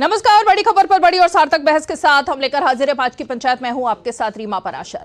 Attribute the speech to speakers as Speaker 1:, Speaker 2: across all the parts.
Speaker 1: नमस्कार। बड़ी खबर पर बड़ी और सार्थक बहस के साथ हम लेकर हाजिर है आज की पंचायत में हूं आपके साथ रीमा पराशर।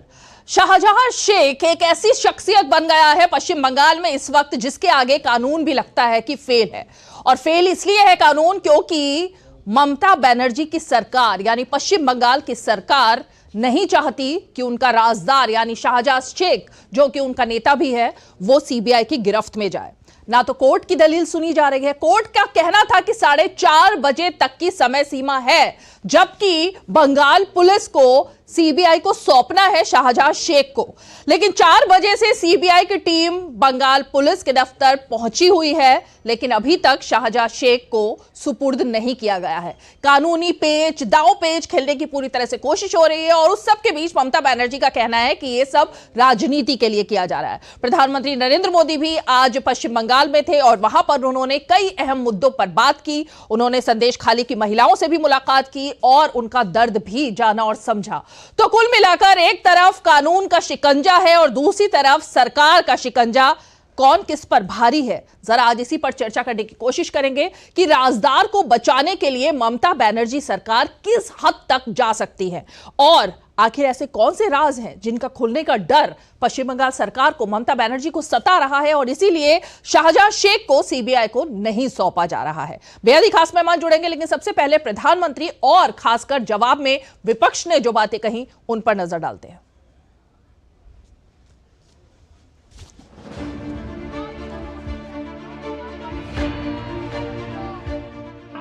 Speaker 1: शाहजहां शेख एक ऐसी शख्सियत बन गया है पश्चिम बंगाल में इस वक्त जिसके आगे कानून भी लगता है कि फेल है। और फेल इसलिए है कानून क्योंकि ममता बनर्जी की सरकार यानी पश्चिम बंगाल की सरकार नहीं चाहती कि उनका राजदार यानी शाहजहां शेख जो कि उनका नेता भी है वो सीबीआई की गिरफ्त में जाए। ना तो कोर्ट की दलील सुनी जा रही है। कोर्ट का कहना था कि 4:30 बजे तक की समय सीमा है, जबकि बंगाल पुलिस को सीबीआई को सौंपना है शाहजहां शेख को। लेकिन 4 बजे से सीबीआई की टीम बंगाल पुलिस के दफ्तर पहुंची हुई है, लेकिन अभी तक शाहजहां शेख को सुपुर्द नहीं किया गया है। कानूनी पेच दांव पेच खेलने की पूरी तरह से कोशिश हो रही है और उस सब के बीच ममता बनर्जी का कहना है कि यह सब राजनीति के लिए किया जा रहा है। प्रधानमंत्री नरेंद्र मोदी भी आज पश्चिम बंगाल में थे और वहां पर उन्होंने कई अहम मुद्दों पर बात की। उन्होंने संदेश खाली की महिलाओं से भी मुलाकात की और उनका दर्द भी जाना और समझा। तो कुल मिलाकर एक तरफ कानून का शिकंजा है और दूसरी तरफ सरकार का शिकंजा। कौन किस पर भारी है, जरा आज इसी पर चर्चा करने की कोशिश करेंगे कि राजदार को बचाने के लिए ममता बनर्जी सरकार किस हद तक जा सकती है और आखिर ऐसे कौन से राज हैं जिनका खुलने का डर पश्चिम बंगाल सरकार को, ममता बनर्जी को सता रहा है और इसीलिए शाहजहां शेख को सीबीआई को नहीं सौंपा जा रहा है। बेहद ही खास मेहमान जुड़ेंगे, लेकिन सबसे पहले प्रधानमंत्री और खासकर जवाब में विपक्ष ने जो बातें कही उन पर नजर डालते हैं।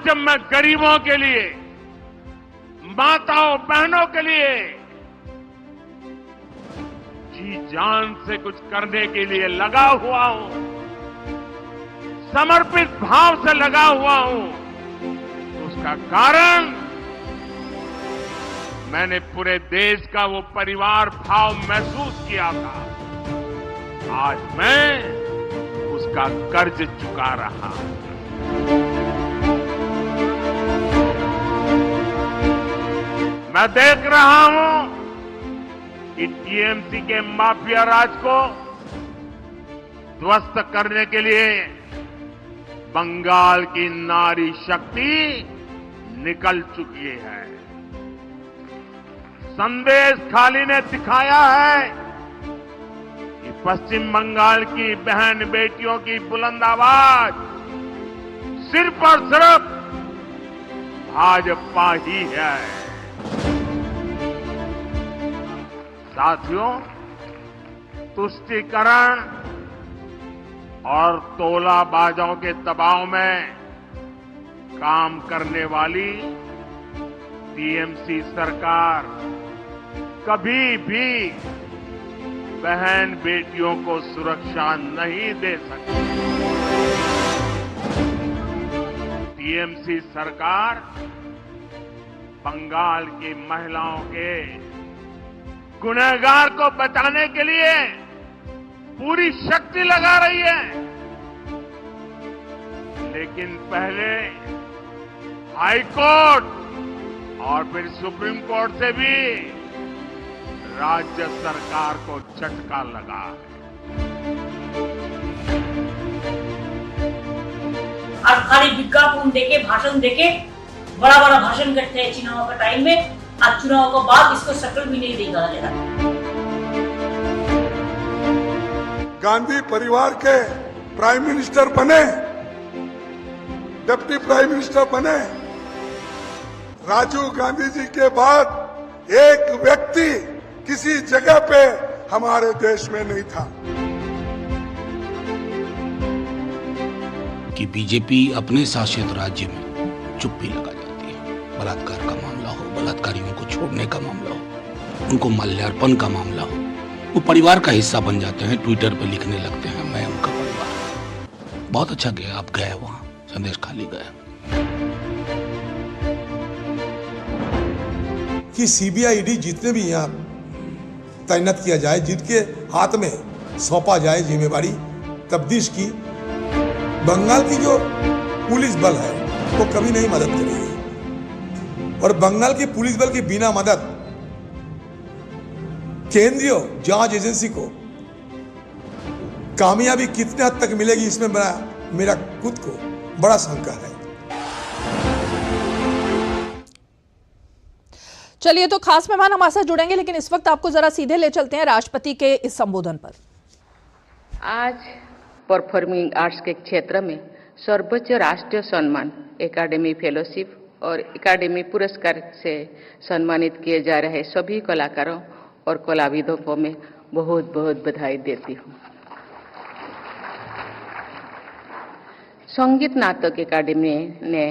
Speaker 2: जब मैं गरीबों के लिए, माताओं बहनों के लिए जी जान से कुछ करने के लिए लगा हुआ हूं, समर्पित भाव से लगा हुआ हूं, तो उसका कारण मैंने पूरे देश का वो परिवार भाव महसूस किया था। आज मैं उसका कर्ज चुका रहा हूं। मैं देख रहा हूं कि टीएमसी के माफिया राज को ध्वस्त करने के लिए बंगाल की नारी शक्ति निकल चुकी है। संदेश खाली ने दिखाया है कि पश्चिम बंगाल की बहन बेटियों की बुलंद आवाज सिर्फ और सिर्फ भाजपा ही है। साथियों, तुष्टीकरण और तोलाबाजों के दबाव में काम करने वाली टीएमसी सरकार कभी भी बहन बेटियों को सुरक्षा नहीं दे सकती। टीएमसी सरकार बंगाल की महिलाओं के गुनहगार को बचाने के लिए पूरी शक्ति लगा रही है, लेकिन पहले हाई कोर्ट और फिर सुप्रीम कोर्ट से भी राज्य सरकार को झटका लगा है।
Speaker 3: आज खाली विज्ञापन देके, भाषण देके बड़ा बड़ा भाषण करते हैं चुनाव का टाइम में। आज चुनाव के बाद इसको शक्ल भी नहीं देखा जाएगा।
Speaker 4: गांधी परिवार के प्राइम मिनिस्टर बने, डिप्टी प्राइम मिनिस्टर बने। राजीव गांधी जी के बाद एक व्यक्ति किसी जगह पे हमारे देश में नहीं था।
Speaker 5: कि बीजेपी अपने शासित राज्य में चुप्पी लगा जाती है। बलात्कार का मामला हो, बलात्कारियों को छोड़ने का मामला हो, उनको माल्यार्पण का मामला हो, वो परिवार का हिस्सा बन जाते हैं। ट्विटर पे लिखने लगते हैं मैं उनका परिवार। बहुत अच्छा गया, आप गए वहां, संदेश खाली गए।
Speaker 6: कि सीबीआई ईडी जितने भी यहाँ तैनात किया जाए, जिनके हाथ में सौंपा जाए जिम्मेवारी तफ्तीश की, बंगाल की जो पुलिस बल है वो कभी नहीं मदद करेगी। और बंगाल की पुलिस बल की बिना मदद केंद्रीय जांच एजेंसी को कामयाबी कितने हद तक मिलेगी, इसमें मेरा खुद को बड़ा शंका है।
Speaker 1: चलिए, तो खास मेहमान हमारे साथ जुड़ेंगे, लेकिन इस वक्त आपको जरा सीधे ले चलते हैं राष्ट्रपति के इस संबोधन पर।
Speaker 7: आज परफॉर्मिंग आर्ट्स के क्षेत्र में सर्वोच्च राष्ट्रीय सम्मान एकेडमी फेलोशिप और एकेडमी पुरस्कार से सम्मानित किए जा रहे सभी कलाकारों और कलाविदों को मैं बहुत बहुत बधाई देती हूँ। संगीत नाटक एकेडमी ने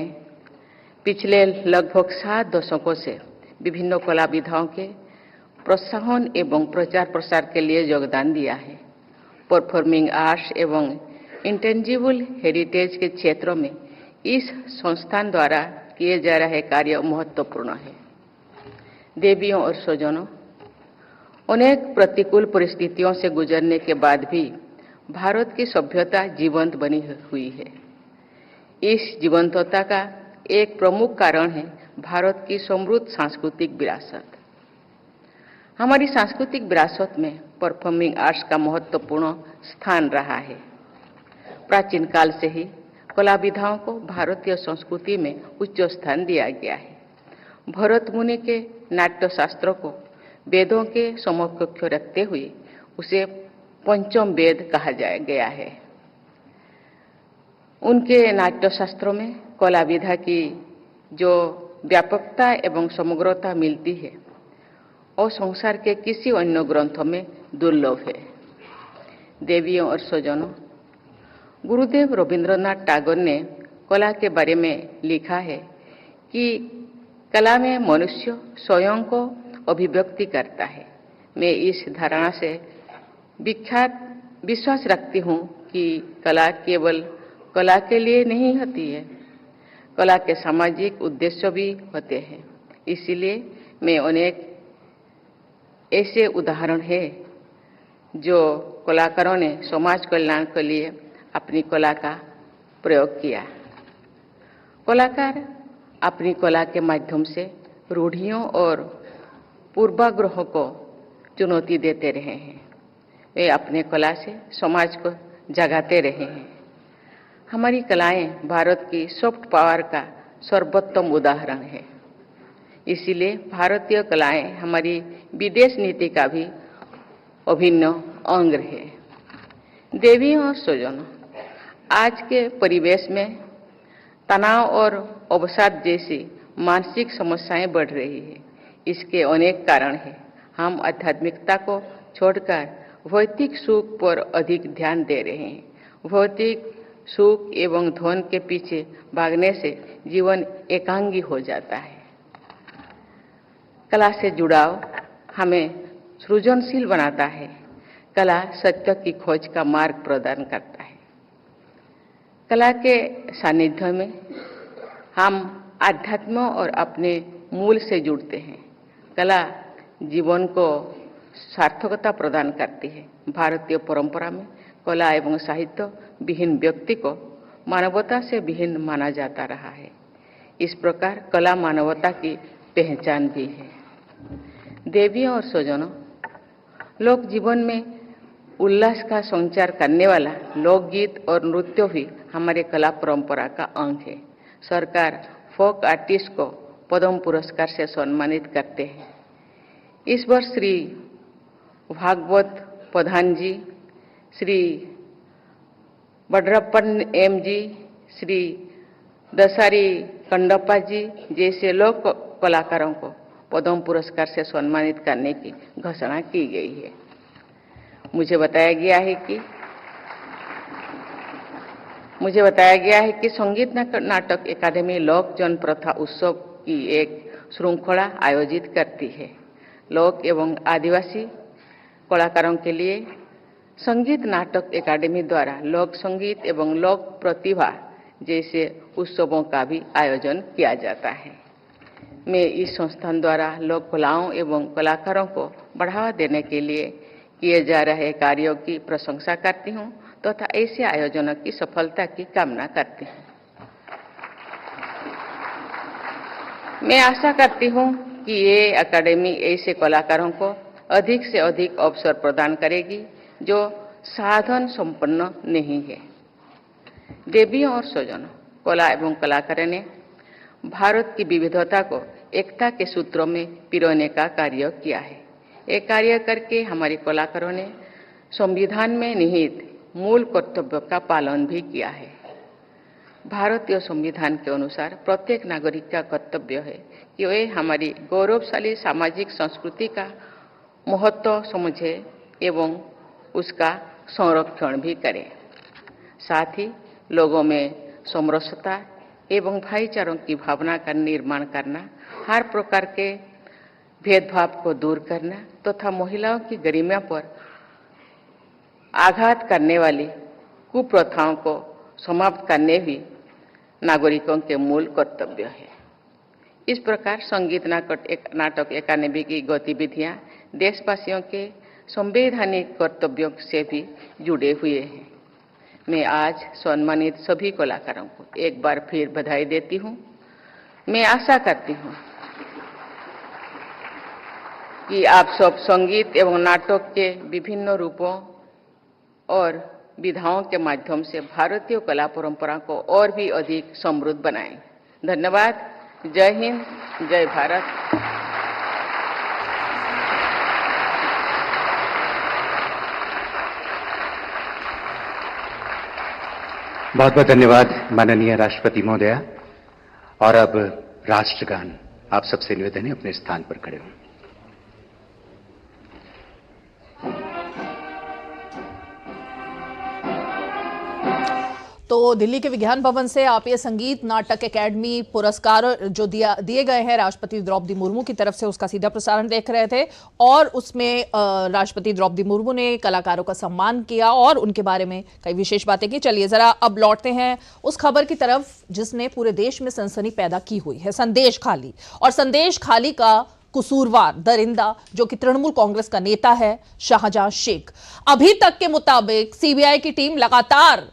Speaker 7: पिछले लगभग 7 दशकों से विभिन्न कलाविधाओं के प्रोत्साहन एवं प्रचार प्रसार के लिए योगदान दिया है। परफॉर्मिंग आर्ट्स एवं इंटेंजिबल हेरिटेज के क्षेत्रों में इस संस्थान द्वारा किए जा रहे कार्य महत्वपूर्ण है। देवियों और स्वजनों, अनेक प्रतिकूल परिस्थितियों से गुजरने के बाद भी भारत की सभ्यता जीवंत बनी हुई है। इस जीवंतता का एक प्रमुख कारण है भारत की समृद्ध सांस्कृतिक विरासत। हमारी सांस्कृतिक विरासत में परफॉर्मिंग आर्ट्स का महत्वपूर्ण स्थान रहा है। प्राचीन काल से ही कला विधाओं को भारतीय संस्कृति में उच्च स्थान दिया गया है। भरत मुनि के नाट्य शास्त्रों को वेदों के समकक्ष रखते हुए उसे पंचम वेद कहा गया है। उनके नाट्य शास्त्रों में कला विधा की जो व्यापकता एवं समग्रता मिलती है और संसार के किसी अन्य ग्रंथों में दुर्लभ है। देवियों और स्वजनों, गुरुदेव रविंद्रनाथ टैगोर ने कला के बारे में लिखा है कि कला में मनुष्य स्वयं को अभिव्यक्ति करता है। मैं इस धारणा से विश्वास रखती हूँ कि कला केवल कला के लिए नहीं होती है, कला के सामाजिक उद्देश्य भी होते हैं। इसीलिए मैं अनेक ऐसे उदाहरण हैं जो कलाकारों ने समाज कल्याण के लिए अपनी कला का प्रयोग किया। कलाकार अपनी कला के माध्यम से रूढ़ियों और पूर्वाग्रहों को चुनौती देते रहे हैं। वे अपने कला से समाज को जगाते रहे हैं। हमारी कलाएं भारत की सॉफ्ट पावर का सर्वोत्तम उदाहरण है। इसीलिए भारतीय कलाएं हमारी विदेश नीति का भी अभिन्न अंग है। देवियों और स्वजनों, आज के परिवेश में तनाव और अवसाद जैसी मानसिक समस्याएं बढ़ रही है। इसके अनेक कारण हैं। हम आध्यात्मिकता को छोड़कर भौतिक सुख पर अधिक ध्यान दे रहे हैं। भौतिक सुख एवं धन के पीछे भागने से जीवन एकांगी हो जाता है। कला से जुड़ाव हमें सृजनशील बनाता है। कला सत्य की खोज का मार्ग प्रदान करता है। कला के सानिध्य में हम आध्यात्म और अपने मूल से जुड़ते हैं। कला जीवन को सार्थकता प्रदान करती है। भारतीय परंपरा में कला एवं साहित्य विहीन व्यक्ति को मानवता से विहीन माना जाता रहा है। इस प्रकार कला मानवता की पहचान भी है। देवियों और स्वजनों, लोक जीवन में उल्लास का संचार करने वाला लोकगीत और नृत्य भी हमारे कला परंपरा का अंग है। सरकार फोक आर्टिस्ट को पद्म पुरस्कार से सम्मानित करते हैं। इस वर्ष श्री भागवत प्रधान जी, श्री बड्रप्पन एम जी, श्री दसारी कंडप्पा जी जैसे लोक कलाकारों को पद्म पुरस्कार से सम्मानित करने की घोषणा की गई है। मुझे बताया गया है कि संगीत नाटक अकादमी लोक जन प्रथा उत्सव की एक श्रृंखला आयोजित करती है। लोक एवं आदिवासी कलाकारों के लिए संगीत नाटक अकादमी द्वारा लोक संगीत एवं लोक प्रतिभा जैसे उत्सवों का भी आयोजन किया जाता है। मैं इस संस्थान द्वारा लोक कलाओं एवं कलाकारों को बढ़ावा देने के लिए किए जा रहे कार्यों की प्रशंसा करती हूँ तथा ऐसे आयोजनों की सफलता की कामना करती हूँ। मैं आशा करती हूँ कि ये अकादमी ऐसे कलाकारों को अधिक से अधिक अवसर प्रदान करेगी जो साधन संपन्न नहीं है। देवियों और स्वजनों, कला एवं कलाकारों ने भारत की विविधता को एकता के सूत्रों में पिरोने का कार्य किया है। ये कार्य करके हमारे कलाकारों ने संविधान में निहित मूल कर्तव्यों का पालन भी किया है। भारतीय संविधान के अनुसार प्रत्येक नागरिक का कर्तव्य है कि वे हमारी गौरवशाली सामाजिक संस्कृति का महत्व समझे एवं उसका संरक्षण भी करें। साथ ही लोगों में समरसता एवं भाईचारों की भावना का निर्माण करना, हर प्रकार के भेदभाव को दूर करना तथा महिलाओं की गरिमा पर आघात करने वाली कुप्रथाओं को समाप्त करने भी नागरिकों के मूल कर्तव्य है। इस प्रकार संगीत नाटक अकादमी की गतिविधियां देशवासियों के संवैधानिक कर्तव्यों से भी जुड़े हुए हैं। मैं आज सम्मानित सभी कलाकारों को एक बार फिर बधाई देती हूं। मैं आशा करती हूं कि आप सब संगीत एवं नाटक के विभिन्न रूपों और विधाओं के माध्यम से भारतीय कला परंपरा को और भी अधिक समृद्ध बनाएं। धन्यवाद। जय हिंद, जय भारत।
Speaker 8: बहुत बहुत धन्यवाद माननीय राष्ट्रपति महोदया। और अब राष्ट्रगान, आप सबसे निवेदन है अपने स्थान पर खड़े हों।
Speaker 1: तो दिल्ली के विज्ञान भवन से आप ये संगीत नाटक एकेडमी पुरस्कार जो दिए गए हैं राष्ट्रपति द्रौपदी मुर्मू की तरफ से, उसका सीधा प्रसारण देख रहे थे और उसमें राष्ट्रपति द्रौपदी मुर्मू ने कलाकारों का सम्मान किया और उनके बारे में कई विशेष बातें की। चलिए जरा अब लौटते हैं उस खबर की तरफ जिसने पूरे देश में सनसनी पैदा की हुई है, संदेश खाली। और संदेश खाली का कसूरवार दरिंदा जो कि तृणमूल कांग्रेस का नेता है शाहजहां शेख, अभी तक के मुताबिक सीबीआई की टीम लगातार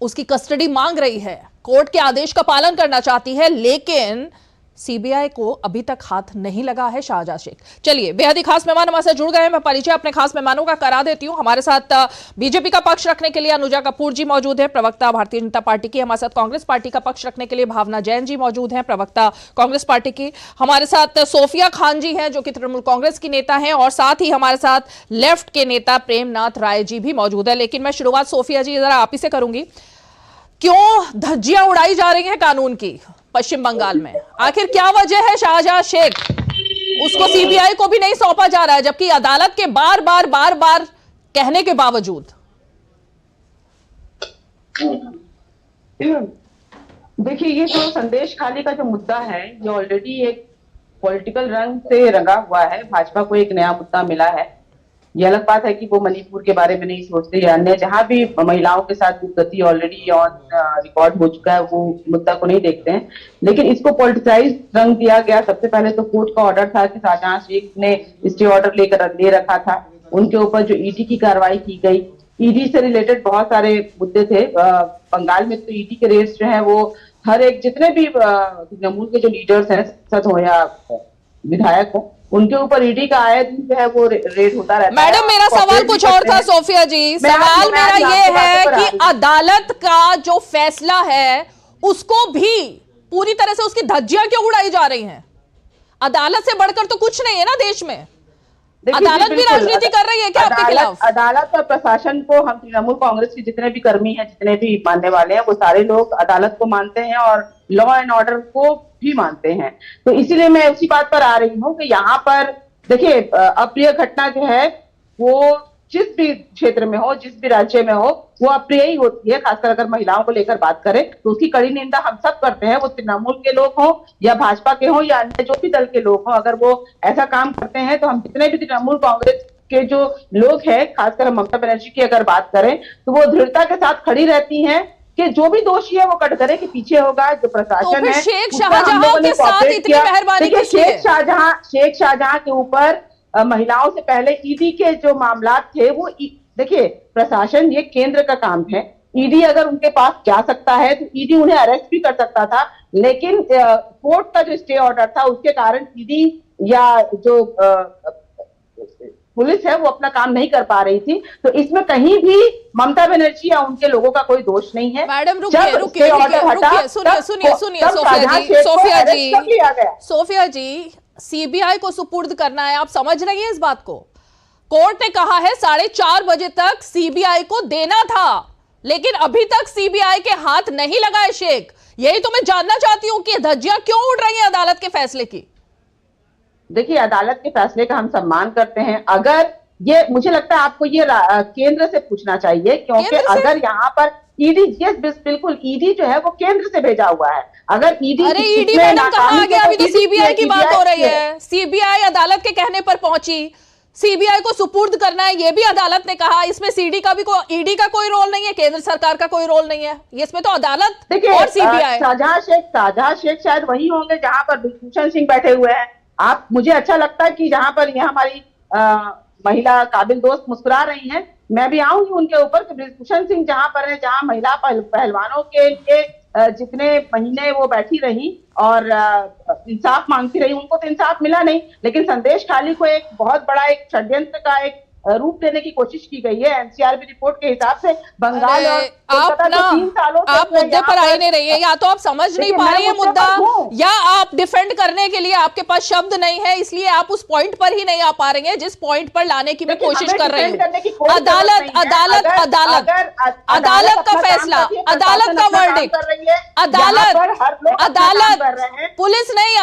Speaker 1: उसकी कस्टडी मांग रही है, कोर्ट के आदेश का पालन करना चाहती है, लेकिन सीबीआई को अभी तक हाथ नहीं लगा है शाहजहां शेख। चलिए बेहद ही खास मेहमान हमारे साथ जुड़ गए हैं। मैं परिचय अपने खास मेहमानों का करा देती हूं। हमारे साथ बीजेपी का पक्ष रखने के लिए अनुजा कपूर जी मौजूद है, प्रवक्ता भारतीय जनता पार्टी की। हमारे साथ कांग्रेस पार्टी का पक्ष रखने के लिए भावना जैन जी मौजूद हैं, प्रवक्ता कांग्रेस पार्टी की। हमारे साथ सोफिया खान जी हैं जो कि तृणमूल कांग्रेस की नेता हैं, और साथ ही हमारे साथ लेफ्ट के नेता प्रेमनाथ राय जी भी मौजूद है। लेकिन मैं शुरुआत सोफिया जी जरा आप ही से करूंगी। क्यों धज्जियां उड़ाई जा रही हैं कानून की पश्चिम बंगाल में? आखिर क्या वजह है शाहजहां शेख उसको सीबीआई को भी नहीं सौंपा जा रहा है, जबकि अदालत के बार बार कहने के बावजूद?
Speaker 9: देखिए, ये जो संदेश खाली का जो मुद्दा है, ये ऑलरेडी एक पॉलिटिकल रंग से रंगा हुआ है। भाजपा को एक नया मुद्दा मिला है। ये अलग बात है कि वो मणिपुर के बारे में नहीं सोचते या अन्य जहां भी महिलाओं के साथ गति ऑलरेडी ऑन रिकॉर्ड हो चुका है, वो मुद्दा को नहीं देखते हैं। लेकिन इसको पॉलिटिसाइज रंग दिया गया। सबसे पहले तो कोर्ट का ऑर्डर था कि शाहजहां शेख ने स्टे ऑर्डर ले रखा था, उनके ऊपर जो ईडी की कार्रवाई की गई, ईडी से रिलेटेड बहुत सारे मुद्दे थे। बंगाल में तो ईडी के रेट्स जो है वो हर एक जितने भी तृणमूल के जो लीडर्स हैं, सांसद हो या विधायक हो, उनके ऊपर ईडी का आए दिन जो है वो रेट होता रहता है।
Speaker 1: मैडम, मेरा सवाल कुछ और था सोफिया जी। सवाल मेरा ये है कि अदालत का जो फैसला है उसको भी पूरी तरह से उसकी धज्जियां क्यों उड़ाई जा रही हैं? अदालत से बढ़कर तो कुछ नहीं है ना देश में। अदालत भी राजनीति कर रही है क्या आपके खिलाफ?
Speaker 9: अदालत और प्रशासन को, हम तृणमूल कांग्रेस के जितने भी कर्मी हैं, जितने भी मानने वाले हैं, वो सारे लोग अदालत को मानते हैं और लॉ एंड ऑर्डर को भी मानते हैं। तो इसीलिए मैं उसी बात पर आ रही हूँ कि यहाँ पर देखिए, अप्रिय घटना जो है वो जिस भी क्षेत्र में हो, जिस भी राज्य में हो, वो अप्रिय ही होती है। खासकर अगर महिलाओं को लेकर बात करें तो उसकी कड़ी निंदा हम सब करते हैं, वो तृणमूल के लोग हों या भाजपा के हों या अन्य जो भी दल के लोग हों। अगर वो ऐसा काम करते हैं तो हम जितने भी तृणमूल कांग्रेस के जो लोग हैं, खासकर ममता बनर्जी की अगर बात करें तो वो दृढ़ता के साथ खड़ी रहती हैं कि जो भी दोषी है वो कटघरे के पीछे होगा। जो प्रशासन है,
Speaker 1: शेख शाहजहां के साथ इतनी मेहरबानी की
Speaker 9: शेख शाहजहां के ऊपर महिलाओं से पहले ईडी के जो मामला थे वो देखिए, प्रशासन ये केंद्र का काम है। ईडी अगर उनके पास जा सकता है तो ईडी उन्हें अरेस्ट भी कर सकता था, लेकिन कोर्ट का जो स्टे ऑर्डर था उसके कारण ईडी या जो पुलिस है वो अपना काम नहीं कर पा रही थी। तो इसमें कहीं भी ममता बनर्जी या उनके लोगों का कोई दोष नहीं है।
Speaker 1: मैडम रुकिए, सुनिए सोफिया जी, सीबीआई को सुपुर्द करना है, आप समझ रही हैं इस बात को? कोर्ट ने कहा है 4:30 बजे तक सीबीआई को देना था, लेकिन अभी तक सीबीआई के हाथ नहीं लगा है शेख। यही तो मैं जानना चाहती हूं कि धज्जियां क्यों उड़ रही हैं अदालत के फैसले की।
Speaker 9: देखिए, अदालत के फैसले का हम सम्मान करते हैं। अगर ये, मुझे लगता है आपको ये केंद्र से पूछना चाहिए, क्योंकि अगर यहाँ पर ईडी, बिल्कुल ईडी जो है वो केंद्र से भेजा हुआ है। अगर ईडी,
Speaker 1: अरे ईडी मैडम कहाँ आ गया? अभी तो सीबीआई की बात हो रही है। सीबीआई अदालत के कहने पर पहुंची, सीबीआई को सुपुर्द करना है, ये भी अदालत ने कहा। इसमें ईडी का कोई रोल नहीं है, केंद्र सरकार का कोई रोल नहीं है, इसमें तो अदालत और सीबीआई।
Speaker 9: शाहजहां शेख शायद वही होंगे जहां पर ब्रिजभूषण सिंह बैठे हुए हैं। आप, मुझे अच्छा लगता है कि जहां पर यह हमारी महिला काबिल दोस्त मुस्कुरा रही हैं, मैं भी आऊंगी उनके ऊपर कि ब्रिजभूषण सिंह जहां पर है, जहां महिला पहलवानों के लिए जितने महीने वो बैठी रही और इंसाफ मांगती रही, उनको तो इंसाफ मिला नहीं। लेकिन संदेश खाली को एक बहुत बड़ा एक षड्यंत्र का एक रूप देने की कोशिश की गई है। एनसीआरबी रिपोर्ट के हिसाब से बंगाल और कोलकाता 3 सालों से
Speaker 1: आप मुद्दे पर आई नहीं रही है, या तो आप समझ नहीं पा रही है मुद्दा, या आप डिफेंड करने के लिए आपके पास शब्द नहीं है, इसलिए आप उस पॉइंट पर ही नहीं आ पा रही है जिस पॉइंट पर लाने की मैं कोशिश कर रही हूँ। अदालत का फैसला, अदालत का वर्डिक्ट, अदालत, पुलिस नहीं,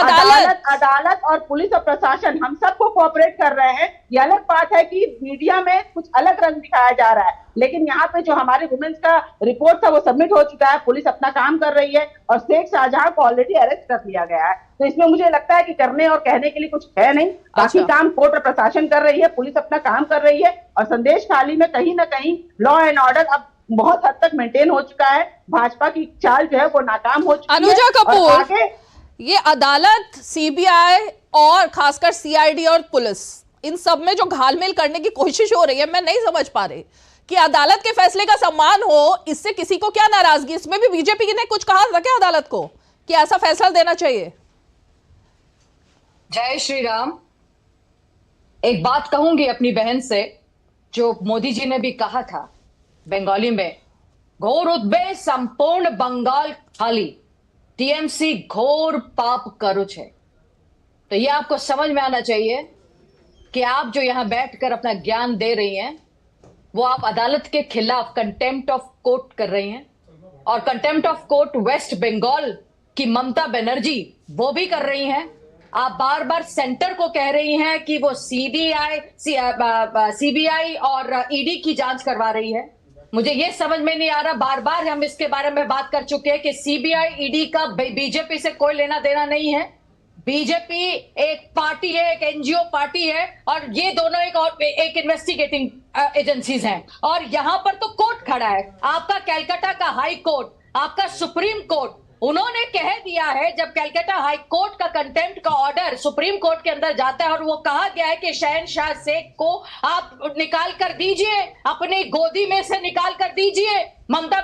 Speaker 9: अदालत और पुलिस और प्रशासन हम सबको कोऑपरेट कर रहे हैं। ये अलग बात है कि मीडिया में कुछ अलग रंग दिखाया जा रहा है, लेकिन यहाँ पे जो हमारे वुमेन्स का रिपोर्ट था वो सबमिट हो चुका है, पुलिस अपना काम कर रही है और शेख शाहजहां को ऑलरेडी अरेस्ट कर लिया गया है। तो इसमें मुझे लगता है कि करने और कहने के लिए कुछ है नहीं। बाकी काम कोर्ट और प्रशासन कर रही है, पुलिस अपना काम कर रही है, और संदेश खाली में कहीं ना कहीं लॉ एंड ऑर्डर अब बहुत हद तक मेंटेन हो चुका है। भाजपा की चाल जो है वो नाकाम हो चुकी है।
Speaker 1: अनुजा कपूर, ये अदालत, सीबीआई और खासकर सीआईडी और पुलिस, इन सब में जो घालमेल करने की कोशिश हो रही है, मैं नहीं समझ पा रही कि अदालत के फैसले का सम्मान हो, इससे किसी को क्या नाराजगी? इसमें भी बीजेपी ने कुछ कहा था क्या अदालत को कि ऐसा फैसला देना चाहिए?
Speaker 10: जय श्री राम। एक बात कहूंगी अपनी बहन से, जो मोदी जी ने भी कहा था बंगाली में, घोर उद्बे संपूर्ण बंगाल खाली, टीएमसी घोर पाप करुच है। तो ये आपको समझ में आना चाहिए कि आप जो यहां बैठकर अपना ज्ञान दे रही हैं, वो आप अदालत के खिलाफ कंटेम्प्ट ऑफ कोर्ट कर रही हैं, और contempt of court West Bengal की ममता बनर्जी वो भी कर रही हैं। आप बार बार सेंटर को कह रही हैं कि वो सीबीआई और ईडी की जांच करवा रही है। मुझे ये समझ में नहीं आ रहा, बार बार हम इसके बारे में बात कर चुके हैं कि सीबीआई ईडी का बीजेपी से कोई लेना देना नहीं है। बीजेपी एक पार्टी है, एक एनजीओ पार्टी है, और ये दोनों एक इन्वेस्टिगेटिंग एजेंसीज हैं। और यहां पर तो कोर्ट खड़ा है, आपका कैलकाटा का हाई कोर्ट, आपका सुप्रीम कोर्ट, उन्होंने कह दिया है, जब कैलकाटा हाई कोर्ट का कंटेम्प्ट का ऑर्डर सुप्रीम कोर्ट के अंदर जाता है और वो कहा गया है कि शहनशाह शेख को आप निकाल कर दीजिए, अपनी गोदी में से निकाल कर दीजिए। ममता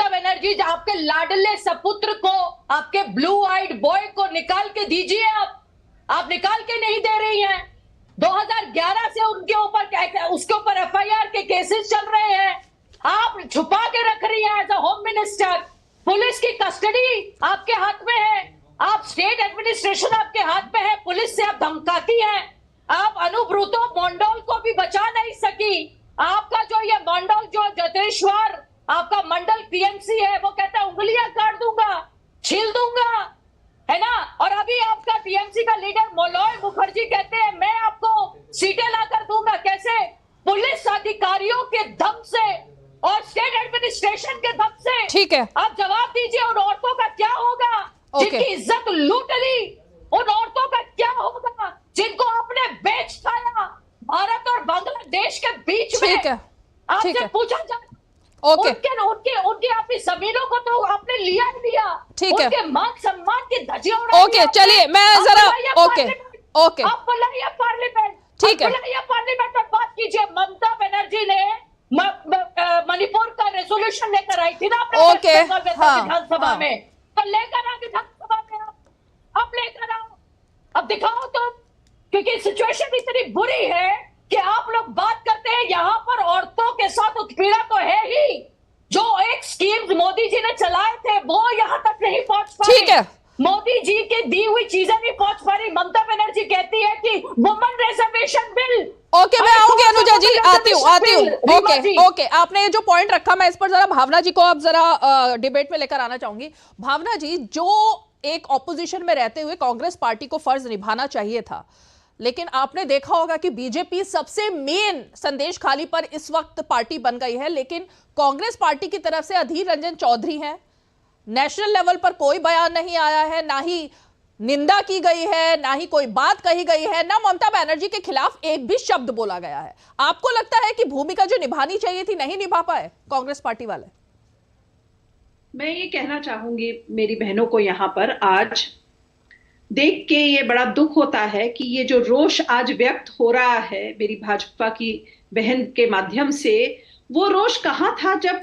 Speaker 10: बनर्जी आपके लाडले सपुत्र को, आपके ब्लू आइड बॉय को निकाल के दीजिए। आप निकाल के नहीं दे रही हैं। 2011 से उसके ऊपर एफआईआर के केसेस चल रहे हैं, आप छुपा के रख रही हैं as a home minister. Police की कस्टडी आपके हाथ में है, आप स्टेट एडमिनिस्ट्रेशन आपके हाथ में है, पुलिस से आप धमकाती हैं। आप अनुब्रुतो मंडल को भी बचा नहीं सकी। आपका जो ये मंडल, जो जतेश्वर आपका मंडल टीएमसी है, वो कहता है उंगलियां काट दूंगा, छील दूंगा, है ना। और अभी आपका टीएमसी का लीडर मोलोय मुखर्जी कहते हैं मैं आपको सीटें ला कर दूंगा। कैसे? पुलिस अधिकारियों के दम से और स्टेट एडमिनिस्ट्रेशन के दम से।
Speaker 1: ठीक है,
Speaker 9: आप जवाब दीजिए, उन औरतों का क्या होगा जिनकी इज्जत लूट ली? उन औरतों का क्या होगा जिनको आपने बेच खाया भारत और बांग्लादेश के बीच में? आपसे पूछा जाए, उनकी आपकी जमीनों को तो आपने लिया ही लिया।
Speaker 1: ठीक है,
Speaker 9: उनके मान सम्मान की धज्जियां उड़ा दी।
Speaker 1: ओके, चलिए मैं जरा ओके
Speaker 9: आप बुलाइए पार्लियामेंट,
Speaker 1: ठीक है,
Speaker 9: बुलाइए पार्लियामेंट में बात कीजिए। ममता बनर्जी ने मणिपुर का रेजोल्यूशन लेकर आई थी ना
Speaker 1: ओके,
Speaker 9: विधानसभा में, तो लेकर आओ विधानसभा में, अब लेकर आओ, अब दिखाओ तुम
Speaker 10: क्योंकि सिचुएशन इतनी बुरी है कि आप लोग बात करते हैं यहाँ पर औरतों के साथ उत्पीड़न तो है ही, जो एक स्कीम्स मोदी जी ने चलाए थे वो यहाँ तक नहीं पहुंच पा
Speaker 1: ठीक है,
Speaker 10: मोदी जी के दी हुई चीजें नहीं पहुंच पा रही। ममता बनर्जी कहती है कि वुमेन रिजर्वेशन बिल।
Speaker 1: ओके, मैं आऊंगी अनुजा जी, आती हूँ। ओके, आपने ये जो पॉइंट रखा, मैं इस पर जरा भावना जी को अब जरा डिबेट में लेकर आना चाहूंगी। भावना जी, जो एक ऑपोजिशन में रहते हुए कांग्रेस पार्टी को फर्ज निभाना चाहिए था, लेकिन आपने देखा होगा कि बीजेपी सबसे मेन संदेश खाली पर इस वक्त पार्टी बन गई है, लेकिन कांग्रेस पार्टी की तरफ से अधीर रंजन चौधरी हैं, नेशनल लेवल पर कोई बयान नहीं आया है, ना ही निंदा की गई है, ना ही कोई बात कही गई है, ना ममता बनर्जी के खिलाफ एक भी शब्द बोला गया है। आपको लगता है कि भूमिका जो निभानी चाहिए थी नहीं निभा पाए कांग्रेस पार्टी वाले?
Speaker 11: मैं ये कहना चाहूंगी मेरी बहनों को यहाँ पर आज देख के ये बड़ा दुख होता है कि ये जो रोष आज व्यक्त हो रहा है मेरी भाजपा की बहन के माध्यम से, वो रोष कहाँ था जब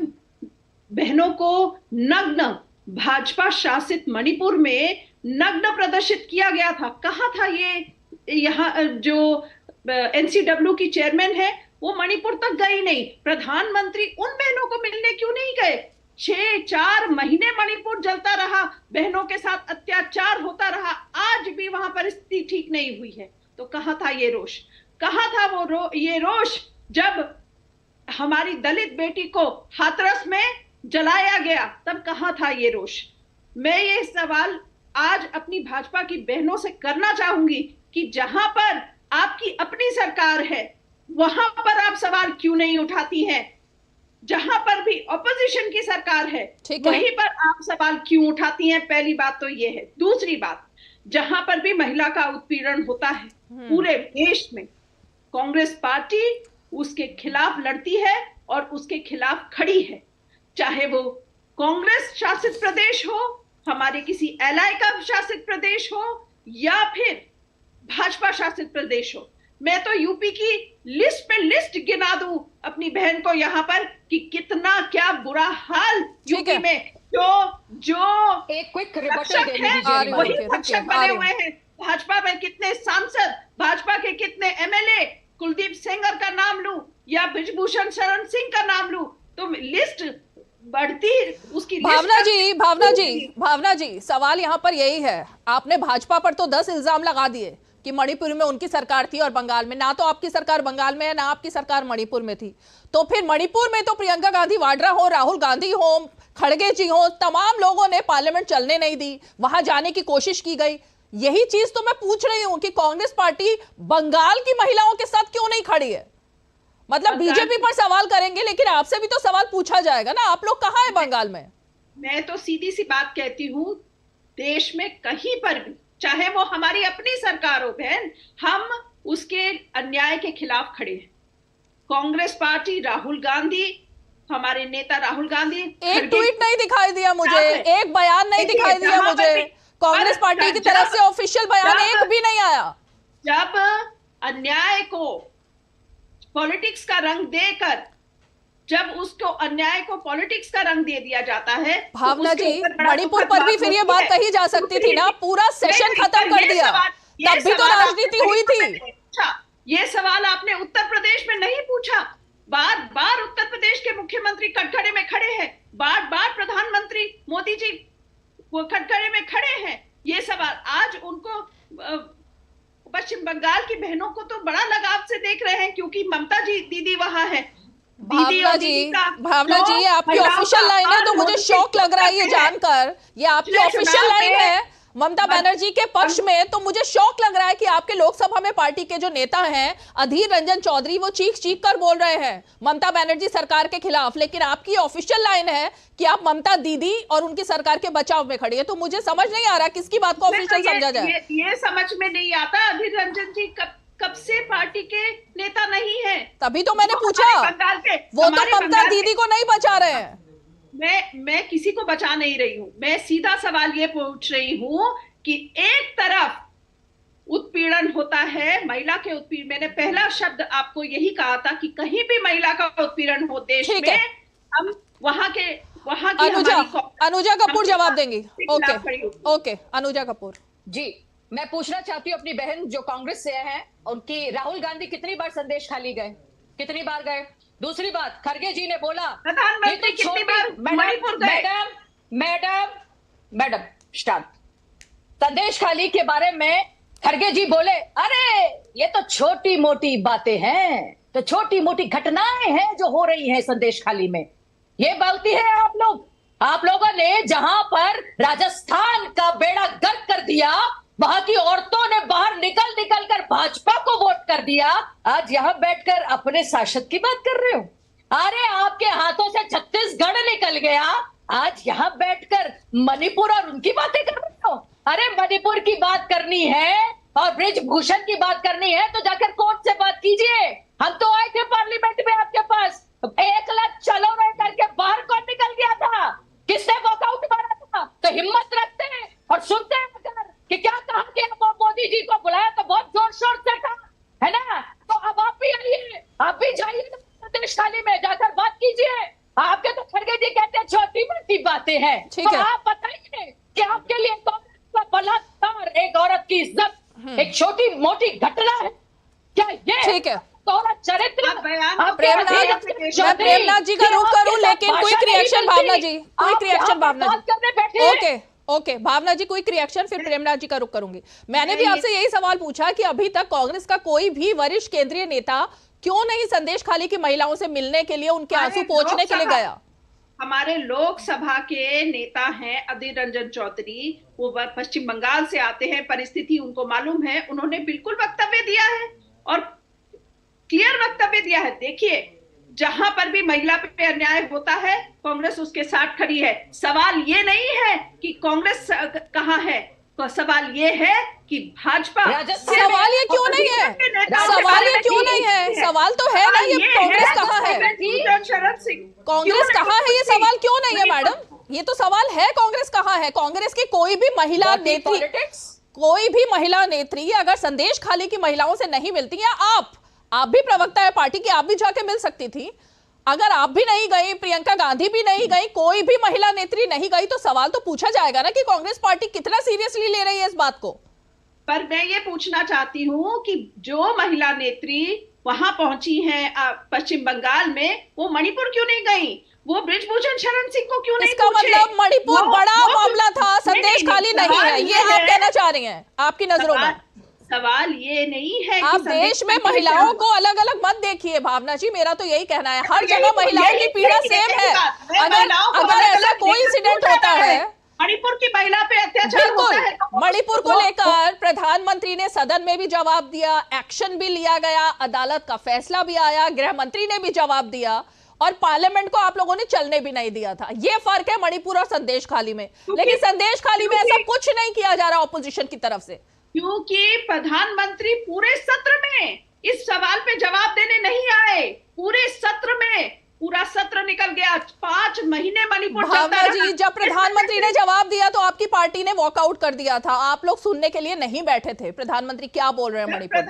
Speaker 11: बहनों को नग्न भाजपा शासित मणिपुर में नग्न प्रदर्शित किया गया था? कहाँ था ये? यहाँ जो एनसीडब्ल्यू की चेयरमैन है वो मणिपुर तक गई नहीं। प्रधानमंत्री उन बहनों को मिलने क्यों नहीं गए? 4 महीने मणिपुर जलता रहा, बहनों के साथ अत्याचार होता रहा, आज भी वहां परिस्थिति ठीक नहीं हुई है। तो कहाँ था ये रोष? कहाँ था ये रोष जब हमारी दलित बेटी को हाथरस में जलाया गया? तब कहाँ था ये रोष? मैं ये सवाल आज अपनी भाजपा की बहनों से करना चाहूंगी कि जहां पर आपकी अपनी सरकार है वहां पर आप सवाल क्यों नहीं उठाती हैं? जहां पर भी ऑपोजिशन की सरकार है वहीं पर आप सवाल क्यों उठाती हैं? पहली बात तो ये है। दूसरी बात, जहां पर भी महिला का उत्पीड़न होता है पूरे देश में, कांग्रेस पार्टी उसके खिलाफ लड़ती है और उसके खिलाफ खड़ी है, चाहे वो कांग्रेस शासित प्रदेश हो, हमारे किसी एलाय का शासित प्रदेश हो, या फिर भाजपा शासित प्रदेश हो। मैं तो यूपी की लिस्ट पे लिस्ट गिना दूं अपनी बहन को यहाँ पर कि कितना क्या बुरा हाल यूपी में जो
Speaker 10: एक क्विक
Speaker 11: रक्षक है वही रक्षक बने हुए हैं। भाजपा में कितने सांसद, भाजपा के कितने एमएलए, कुलदीप सेंगर का नाम लूं या ब्रिजभूषण शरण सिंह का नाम लूं तो लिस्ट बढ़ती उसकी।
Speaker 1: भावना जी, सवाल यहाँ पर यही है, आपने भाजपा पर तो 10 इल्जाम लगा दिए कि मणिपुर में उनकी सरकार थी और बंगाल में, ना तो आपकी सरकार बंगाल में है ना आपकी सरकार मणिपुर में थी। तो फिर मणिपुर में तो प्रियंका गांधी वाड्रा हो, राहुल गांधी हो, खड़गे जी हो, तमाम लोगों ने पार्लियामेंट चलने नहीं दी, वहां जाने की कोशिश की गई। यही चीज तो मैं पूछ रही हूं कि कांग्रेस पार्टी बंगाल की महिलाओं के साथ क्यों नहीं खड़ी है? मतलब बीजेपी पर सवाल करेंगे लेकिन आपसे भी तो सवाल पूछा जाएगा ना, आप लोग कहां है बंगाल में?
Speaker 11: मैं तो सीधी सी बात कहती हूँ, देश में कहीं पर भी, चाहे वो हमारी अपनी सरकार हो बहन, हम उसके अन्याय के खिलाफ खड़े हैं। कांग्रेस पार्टी, राहुल गांधी, हमारे नेता राहुल गांधी,
Speaker 1: एक ट्वीट नहीं दिखाई दिया मुझे, एक बयान नहीं दिखाई दिया मुझे, कांग्रेस पार्टी की तरफ से ऑफिशियल बयान एक भी नहीं आया।
Speaker 11: जब अन्याय को पॉलिटिक्स का रंग देकर, जब उसको अन्याय को पॉलिटिक्स का रंग दे दिया जाता है,
Speaker 1: भावना जी, मणिपुर पर भी फिर ये बात कही जा सकती थी ना, पूरा सेशन खत्म कर दिया, तब भी तो राजनीति हुई थी।
Speaker 11: ये सवाल आपने उत्तर प्रदेश में नहीं पूछा। बार बार उत्तर प्रदेश के मुख्यमंत्री कटघरे में खड़े हैं, बार बार प्रधानमंत्री मोदी जी वो कटघरे में खड़े हैं। ये सवाल आज उनको पश्चिम बंगाल की बहनों को तो बड़ा लगाव से देख रहे हैं क्योंकि ममता जी दीदी वहां है।
Speaker 1: भावना जी, आपकी ऑफिशियल लाइन है तो मुझे शौक लग रहा है ये जानकर, ये आपकी ऑफिशियल लाइन है ममता बनर्जी के पक्ष में, तो मुझे शौक लग रहा है कि आपके लोकसभा में पार्टी के जो नेता हैं अधीर रंजन चौधरी, वो चीख चीख कर बोल रहे हैं ममता बनर्जी सरकार के खिलाफ, लेकिन आपकी ऑफिशियल लाइन है कि आप ममता दीदी और उनकी सरकार के बचाव में खड़ी है। तो मुझे समझ नहीं आ रहा किसकी बात को ऑफिशियल समझा जाए।
Speaker 11: ये समझ में नहीं आता, अधीर रंजन जी कब से पार्टी के नेता नहीं है,
Speaker 1: तभी तो मैंने पूछा, वो तो ममता दीदी को नहीं बचा रहे हैं।
Speaker 11: मैं किसी को बचा नहीं रही हूं, मैं सीधा सवाल ये पूछ रही हूं कि एक तरफ उत्पीड़न होता है, महिला के उत्पीड़न, मैंने पहला शब्द आपको यही कहा था कि कहीं भी महिला का उत्पीड़न हो देश में, हम वहां की
Speaker 1: अनुजा कपूर जवाब देंगी। ओके, अनुजा कपूर
Speaker 10: जी, मैं पूछना चाहती हूँ अपनी बहन जो कांग्रेस से है, उनकी राहुल गांधी कितनी बार संदेश खाली गए, कितनी बार गए? दूसरी बात, खड़गे जी ने बोला
Speaker 11: प्रधानमंत्री कितनी बार मणिपुर गए?
Speaker 10: Madam start. संदेश खाली के बारे में खड़गे जी बोले, अरे ये तो छोटी मोटी बातें हैं, तो छोटी मोटी घटनाएं हैं जो हो रही हैं संदेश खाली में। ये बोलती है आप लोगों ने जहां पर राजस्थान का बेड़ा गर्क कर दिया, वहां की औरतों ने बाहर निकल निकल कर भाजपा को वोट कर दिया, आज यहां बैठकर अपने शासक की बात कर रहे हो। अरे आपके हाथों से छत्तीसगढ़ निकल गया, आज यहां बैठकर मणिपुर और उनकी बातें कर रहे हो। अरे मणिपुर की बात करनी है और ब्रिजभूषण की बात करनी है तो जाकर कोर्ट से बात कीजिए। हम तो आए थे पार्लियामेंट में आपके पास, 1 लाख चलो रहे करके बाहर कौन निकल गया था? किसने वॉकआउट मारा था? तो हिम्मत रखते हैं और सुनते हैं अगर कि क्या कहा कि मोदी जी को बुलाया तो बहुत जोर शोर से कहा, है ना? तो अब आप भी आइए, आप भी जाइए प्रदेश खाली में जाकर बात कीजिए। आपके तो खड़गे जी कहते हैं छोटी मोटी बातें हैं, तो आप बताइए कि आपके लिए बलात्कार, एक औरत की इज्जत एक छोटी मोटी घटना है क्या? ये ठीक है चरित्र।
Speaker 1: प्रेमनाथ जी का रुख करूं, लेकिन क्विक रिएक्शन भावना जी, क्विक रिएक्शन भावना जी। ओके भावना जी, क्विक रिएक्शन, फिर प्रेमनाथ जी का रुख करूंगी। मैंने भी आपसे यही सवाल पूछा कि अभी तक कांग्रेस का कोई भी वरिष्ठ केंद्रीय नेता क्यों नहीं संदेश खाली की महिलाओं से मिलने के लिए, उनके आंसू पोंछने के लिए गया?
Speaker 11: हमारे लोकसभा के नेता हैं अधीर रंजन चौधरी, वो पश्चिम बंगाल से आते हैं, परिस्थिति उनको मालूम है, उन्होंने बिल्कुल वक्तव्य दिया है और क्लियर वक्तव्य दिया है। देखिए, जहां पर भी महिला पे अन्याय होता है कांग्रेस उसके साथ खड़ी है। सवाल ये नहीं है कि कांग्रेस कहां है, तो सवाल ये है कि भाजपा।
Speaker 1: सवाल ये क्यों नहीं है? सवाल ये क्यों नहीं है? सवाल तो है ना, ये कांग्रेस कहां है? कांग्रेस कहां है, ये सवाल क्यों नहीं है मैडम? ये तो सवाल है कांग्रेस कहां है। कांग्रेस की कोई भी महिला नेत्री, कोई भी महिला नेत्री अगर संदेश खाली की महिलाओं से नहीं मिलती, या आप भी प्रवक्ता है पार्टी की, आप भी जाके मिल सकती थी। अगर आप भी नहीं गई, प्रियंका गांधी भी नहीं गई, कोई भी महिला नेत्री नहीं गई, तो सवाल तो पूछा जाएगा ना कि कांग्रेस पार्टी कितना सीरियसली ले रही है इस बात को।
Speaker 11: पर मैं ये पूछना चाहती हूँ कि जो महिला नेत्री वहां पहुंची हैं पश्चिम बंगाल में, वो मणिपुर क्यों नहीं गई? वो ब्रिजभूषण शरण सिंह को क्यों नहीं
Speaker 1: इसका मतलब मणिपुर बड़ा मामला था, संदेश खाली नहीं है, ये आप कहना चाह रही हैं आपकी नजरों में?
Speaker 11: सवाल ये नहीं है
Speaker 1: आप देश में महिलाओं को अलग अलग मत देखिए भावना जी, मेरा तो यही कहना है। हर जगह महिलाओं की पीड़ा सेम है। अगर ऐसा कोई इंसिडेंट होता है,
Speaker 11: मणिपुर की महिला पे अत्याचार होता है,
Speaker 1: मणिपुर को लेकर प्रधानमंत्री ने सदन में भी जवाब दिया, एक्शन भी लिया गया, अदालत का फैसला भी आया, गृह मंत्री ने भी जवाब दिया और पार्लियामेंट को आप लोगों ने चलने भी नहीं दिया था। ये फर्क है मणिपुर और संदेश खाली में। लेकिन संदेश खाली में ऐसा कुछ नहीं किया जा रहा ऑपोजिशन की तरफ से,
Speaker 11: क्योंकि प्रधानमंत्री पूरे सत्र में इस सवाल पे जवाब देने नहीं आए। पूरे सत्र में पूरा सत्र निकल गया, 5 महीने मणिपुर चलता रहा।
Speaker 1: जी, जब प्रधानमंत्री ने जवाब दिया तो आपकी पार्टी ने वॉकआउट कर दिया था, आप लोग सुनने के लिए नहीं बैठे थे प्रधानमंत्री क्या बोल रहे हैं मणिपुर,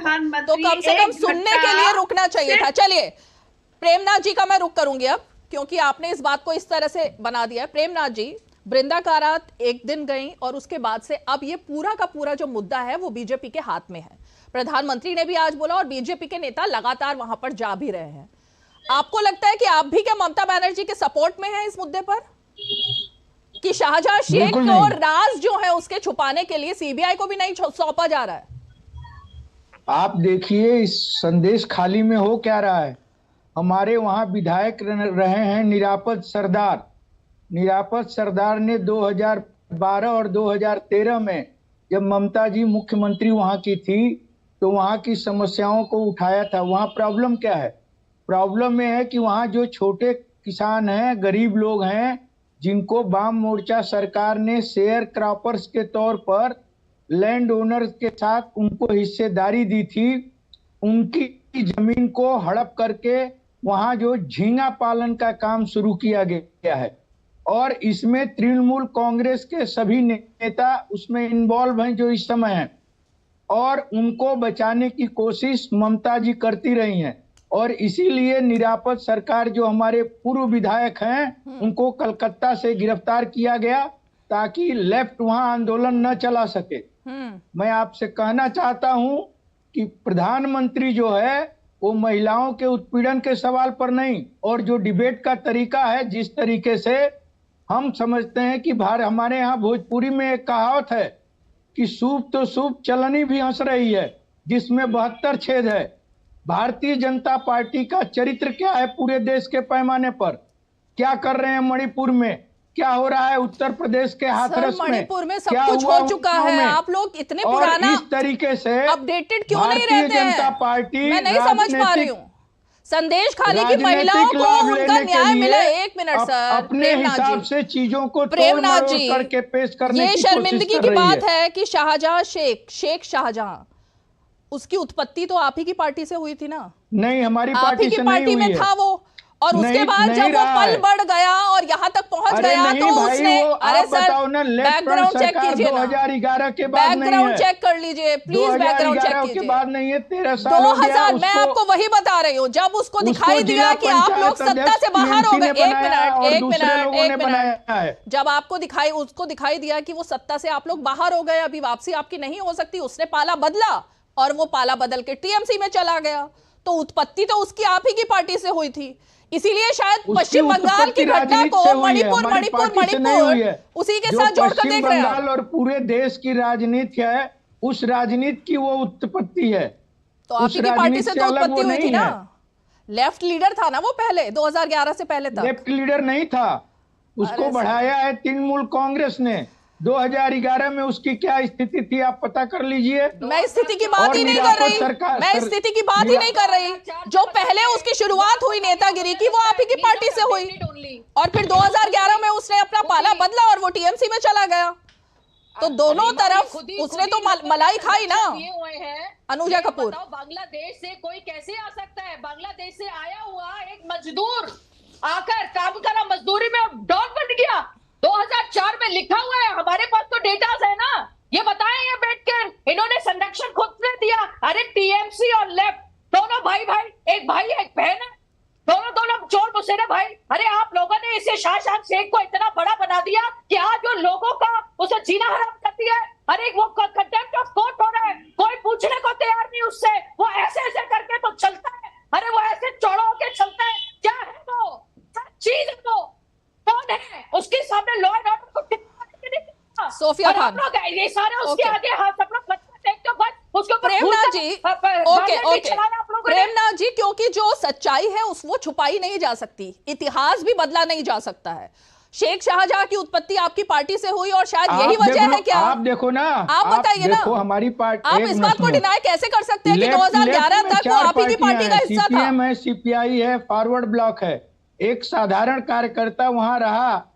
Speaker 1: तो कम से कम सुनने के लिए रुकना चाहिए था। चलिए प्रेमनाथ जी का मैं रुक करूंगी अब, क्योंकि आपने इस बात को इस तरह से बना दिया। प्रेमनाथ जी, बृंदा कारात एक दिन गई और उसके बाद से अब ये पूरा का पूरा जो मुद्दा है वो बीजेपी के हाथ में है। प्रधानमंत्री ने भी आज बोला और बीजेपी के नेता लगातार वहां पर जा भी रहे हैं। आपको लगता है कि आप भी क्या ममता बनर्जी के सपोर्ट में हैं इस मुद्दे पर, कि शाहजहां शेख को राज जो है उसके छुपाने के लिए सीबीआई को भी नहीं सौंपा जा रहा है?
Speaker 12: आप देखिए इस संदेश खाली में हो क्या रहा है। हमारे वहां विधायक रहे हैं निरापद सरदार। निरापद सरदार ने 2012 और 2013 में जब ममता जी मुख्यमंत्री वहां की थी तो वहां की समस्याओं को उठाया था। वहां प्रॉब्लम क्या है? प्रॉब्लम यह है कि वहां जो छोटे किसान हैं, गरीब लोग हैं, जिनको वाम मोर्चा सरकार ने शेयर क्रॉपर्स के तौर पर लैंड ओनर्स के साथ उनको हिस्सेदारी दी थी, उनकी जमीन को हड़प करके वहां जो झींगा पालन का काम शुरू किया गया है और इसमें तृणमूल कांग्रेस के सभी नेता उसमें इन्वॉल्व हैं जो इस समय हैं, और उनको बचाने की कोशिश ममता जी करती रही हैं। और इसीलिए निरापद सरकार जो हमारे पूर्व विधायक हैं उनको कलकत्ता से गिरफ्तार किया गया ताकि लेफ्ट वहां आंदोलन न चला सके। मैं आपसे कहना चाहता हूं कि प्रधानमंत्री जो है वो महिलाओं के उत्पीड़न के सवाल पर नहीं, और जो डिबेट का तरीका है, जिस तरीके से हम समझते हैं कि हमारे यहाँ भोजपुरी में एक कहावत है कि सूप तो सूप चलनी भी हंस रही है, जिसमें 72 छेद है। भारतीय जनता पार्टी का चरित्र क्या है पूरे देश के पैमाने पर? क्या कर रहे हैं मणिपुर में, क्या हो रहा है उत्तर प्रदेश के हाथरस में,
Speaker 1: मणिपुर में सब
Speaker 12: क्या
Speaker 1: कुछ
Speaker 12: हुआ
Speaker 1: हो चुका है। आप लोग इतने पुराना
Speaker 12: इस तरीके से
Speaker 1: अपडेटेड क्यों नहीं रहते हैं?
Speaker 12: भारतीय जनता पार्टी
Speaker 1: मैं नहीं समझ पा रही हूँ। संदेश खाली की महिलाओं को उनका न्याय मिला। एक मिनट सर,
Speaker 12: अपने हिसाब से चीजों को
Speaker 1: प्रेमनाथ जी
Speaker 12: करके पेश करने
Speaker 1: ये
Speaker 12: की
Speaker 1: शर्मिंदगी की बात है कि शाहजहां शेख शाहजहां, उसकी उत्पत्ति तो आप ही की पार्टी से हुई थी ना?
Speaker 12: नहीं, हमारी
Speaker 1: आप
Speaker 12: पार्टी
Speaker 1: ही की
Speaker 12: से
Speaker 1: पार्टी में था वो, और उसके बाद जब वो पल बढ़ गया और यहाँ तक पहुंच गया तो उसने, अरे सर बैकग्राउंड चेक कीजिए ना,
Speaker 12: 2011 के बाद
Speaker 1: बैकग्राउंड चेक कर लीजिए प्लीज, बैकग्राउंड चेक कीजिए।
Speaker 12: के बाद नहीं है, 13 साल हो गया
Speaker 1: 2000, मैं आपको वही बता रही हूँ, जब उसको दिखाई दिया कि आप लोग सत्ता से बाहर हो गए। एक मिनट, जब आपको उसको दिखाई दिया कि वो सत्ता से आप लोग बाहर हो गए, अभी वापसी आपकी नहीं हो सकती, उसने पाला बदला और वो पाला बदल के टीएमसी में चला गया। तो उत्पत्ति तो उसकी आप ही की पार्टी से हुई थी, इसीलिए शायद पश्चिम बंगाल की घटना को मणिपुर उसी के साथ जोड़कर देख रहे हैं।
Speaker 12: और पूरे देश की राजनीति है, उस राजनीति की वो उत्पत्ति है।
Speaker 1: तो आप ही की पार्टी से तो उत्पत्ति हुई थी ना? लेफ्ट लीडर था ना वो पहले, 2011 से पहले तक।
Speaker 12: लेफ्ट लीडर नहीं था, उसको बढ़ाया है तृणमूल कांग्रेस ने। 2011 में उसकी क्या स्थिति थी आप पता कर लीजिए।
Speaker 1: मैं स्थिति की बात ही नहीं कर रही, मैं स्थिति की बात ही नहीं कर रही। जो पहले उसकी शुरुआत हुई नेतागिरी की, वो आप ही की पार्टी से हुई, और फिर 2011 में उसने अपना पाला बदला और वो टीएमसी में चला गया। तो दोनों तरफ उसने तो मलाई खाई ना। अनुजा कपूर,
Speaker 10: बांग्लादेश से कोई कैसे आ सकता है? बांग्लादेश से आया हुआ एक मजदूर आकर काम करा, मजदूरी में डॉन बन गया। 2004 में लिखा हुआ है, हमारे पास तो डेटास है ना, ये बताएं ये बैठकर। इन्होंने संरक्षण खुद ने दिया। अरे टीएमसी और लेफ्ट दोनों भाई एक भाई एक बहन है, दोनों चोर मुसेरे भाई। अरे आप लोगों ने इसे शाहजहां शेख को इतना बड़ा बना दिया कि आज जो लोगों का उसे जीना हराम कर दिया है। अरे वो कंटेम्प्ट ऑफ कोर्ट हो रहा है, कोई पूछने को तैयार नहीं उससे, वो ऐसे करके तो चलता है। अरे वो ऐसे चौड़ा होके चलता है, क्या है वो चीज है, वो कौन है? उसके सामने लॉ एंड ऑर्डर को
Speaker 1: सोफिया खान,
Speaker 10: ये सारे उसके आगे हाथ सब लोग देखते बस उसको।
Speaker 1: प्रेमनाथ जी, ओके प्रेमनाथ जी, क्योंकि जो सच्चाई है वो छुपाई नहीं जा सकती, इतिहास भी बदला नहीं जा सकता है। शेख शाहजहां की उत्पत्ति आपकी पार्टी से हुई और शायद यही वजह है क्या?
Speaker 12: आप देखो ना,
Speaker 1: आप बताइए ना,
Speaker 12: हमारी पार्टी,
Speaker 1: आप इस बात को डिनाई कैसे कर सकते हैं कि 2011 तक वो आप ही की पार्टी का हिस्सा था?
Speaker 12: सीपीएम है, सीपीआई है, फॉरवर्ड ब्लॉक है। एक साधारण कार्यकर्ता वहां रहा,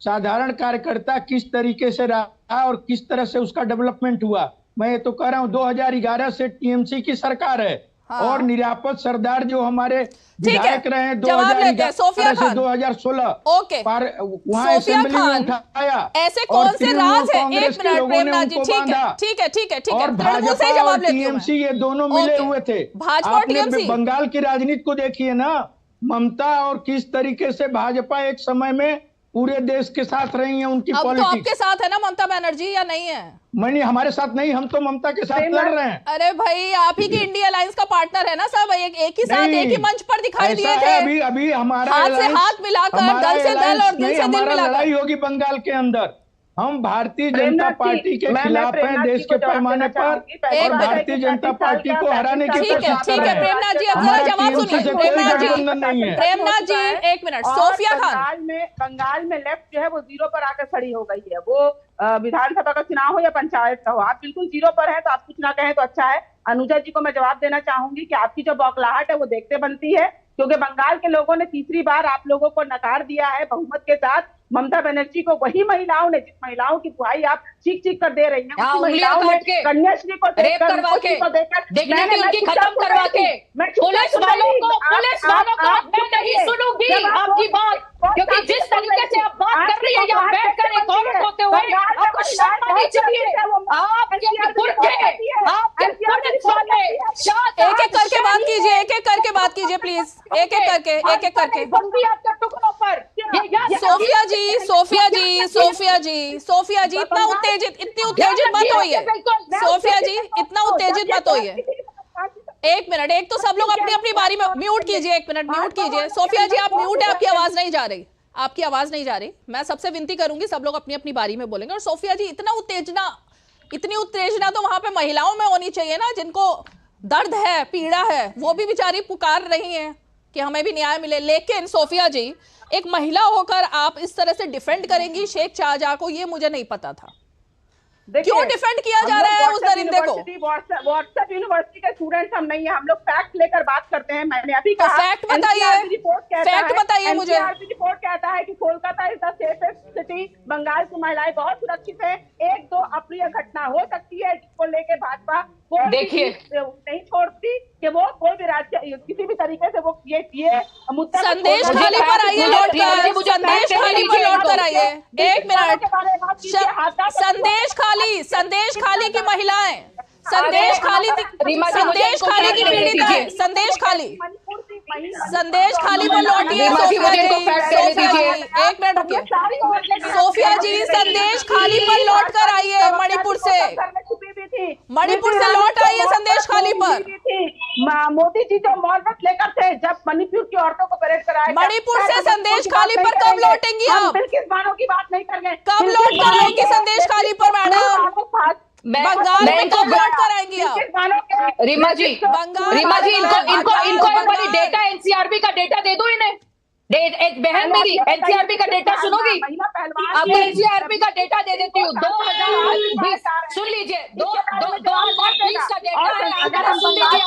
Speaker 12: साधारण कार्यकर्ता किस तरीके से रहा और किस तरह से उसका डेवलपमेंट हुआ। मैं ये तो कह रहा हूँ 2011 से टीएमसी की सरकार है। हाँ। और निरापद सरदार जो हमारे विधायक रहे हैं 2011 से 2016,
Speaker 1: ओके,
Speaker 12: वहाँ असेंबली में उठाया।
Speaker 1: ऐसे कौन से राज है? एक मिनट प्रेमनाथ जी, ठीक है।
Speaker 12: और भाजपा और टीएमसी ये दोनों मिले हुए थे।
Speaker 1: भाजपा और टीएमसी,
Speaker 12: बंगाल की राजनीति को देखिए ना, ममता और किस तरीके से भाजपा एक समय में पूरे देश के साथ रही है। उनकी पॉलिटिक्स
Speaker 1: तो आपके साथ है ना ममता बनर्जी, या नहीं है?
Speaker 12: नहीं, हमारे साथ नहीं, हम तो ममता के साथ लड़ रहे हैं।
Speaker 1: अरे भाई, आप ही की इंडिया अलायंस का पार्टनर है ना सब, एक ही साथ एक ही मंच पर दिखाई दिए थे।
Speaker 12: अभी हमारा
Speaker 1: हाथ से हाथ मिलाकर, दल से दल और दिल से दिल मिलाकर
Speaker 12: लड़ाई होगी बंगाल के अंदर। हम भारतीय जनता पार्टी के खिलाफ हैं देश के पैमाने पर, और भारतीय जनता पार्टी को हराने की कोशिश कर रहे हैं।
Speaker 1: प्रेमनाथ जी, अब जवाब सुनिए। प्रेमनाथ जी, एक मिनट। सोफिया खान,
Speaker 9: बंगाल में लेफ्ट जो है वो जीरो पर आकर खड़ी हो गई है। वो विधानसभा का चुनाव हो या पंचायत का हो, आप बिल्कुल जीरो पर है, तो आप कुछ ना कहें तो अच्छा है। अनुजा जी को मैं जवाब देना चाहूंगी कि आपकी जो बौखलाहट है वो देखते बनती है, क्योंकि बंगाल के लोगों ने तीसरी बार आप लोगों को नकार दिया है बहुमत के साथ। ममता बनर्जी को वही महिलाओं ने, जिस महिलाओं की दुहाई आप चीख चीख कर दे रही हैं, उसी महिलाओं ने कन्याश्री को
Speaker 10: रेप करवा के, डिग्निटी उनकी खत्म करवा के, पुलिस वालों को मैं नहीं सुनूंगी आपकी बात, क्योंकि जिस तरीके से आप बात कर रही है यहाँ बैठकर एक औरत होते हुए, आपको शर्म आनी चाहिए। आपके पुरखे, आपके पुलिस वाले,
Speaker 1: एक एक करके बात कीजिए, एक एक करके बात कीजिए प्लीज, एक एक करके। सोफिया जी इतना उत्तेजित, इतनी उत्तेजित मत होइए। सोफिया जी इतना उत्तेजित मत होइए। एक मिनट, एक तो सब लोग अपनी अपनी बारी में म्यूट कीजिए, एक मिनट म्यूट कीजिए। सोफिया जी आप म्यूट है, आपकी आवाज नहीं जा रही, आपकी आवाज नहीं जा रही। मैं सबसे विनती करूंगी सब लोग अपनी अपनी बारी में बोलेंगे। और सोफिया जी इतनी उत्तेजना तो वहां पे महिलाओं में होनी चाहिए ना, जिनको दर्द है, पीड़ा है, वो भी बेचारी पुकार रही हैं कि हमें भी न्याय मिले। लेकिन सोफिया जी एक महिला होकर आप इस तरह से डिफेंड करेंगी शेख शाहजहां को, ये मुझे नहीं पता था। क्यों डिफेंड किया जा रहा है उस दरिंदे को?
Speaker 9: व्हाट्सएप यूनिवर्सिटी के स्टूडेंट्स हम नहीं है, हम लोग फैक्ट लेकर बात करते हैं। मैंने अभी कहा
Speaker 1: फैक्ट बताइए, फैक्ट बताइए मुझे।
Speaker 9: रिपोर्ट कहता है कि Kolkata is the safest city, Bengal की महिलाएं बहुत सुरक्षित है। एक दो अप्रिय घटना हो सकती है जिसको लेके भाजपा
Speaker 10: देखिए
Speaker 9: नहीं छोड़ती कि वो कोई भी राज्य किसी भी तरीके से वो ये मुद्दा
Speaker 1: संदेश खाली पर आइए, लौटकर संदेश खाली पर लौटकर आइए। एक मिनट, संदेश खाली की महिलाएं, संदेश खाली की पीड़ित है, संदेश खाली पर लौटिए। एक मिनट रुकिए सोफिया जी, संदेश खाली पर लौट कर आइए। मणिपुर से लौट आइए संदेश खाली पर।
Speaker 9: मोदी जी जो मौन लेकर थे जब मणिपुर की औरतों को परेड कराया,
Speaker 1: मणिपुर से संदेश खाली पर कब लौटेंगी आप?
Speaker 9: बिल्किस बानो की बात नहीं कर रहे,
Speaker 1: कब लौट कर आएंगी संदेश खाली पर मैडम? बंगाल में कब लौट कर आएंगी आप?
Speaker 10: रीमा जी इनको बड़ी डेटा एनसीआरबी का डेटा दे दो इन्हें। एक बहन मेरी एनसीआरबी का डेटा सुनोगी? आपको एनसीआरबी का डेटा दे देती हूँ। 2020 सुन लीजिए, 2020 का डेटा है, अगर हम सुन लीजिए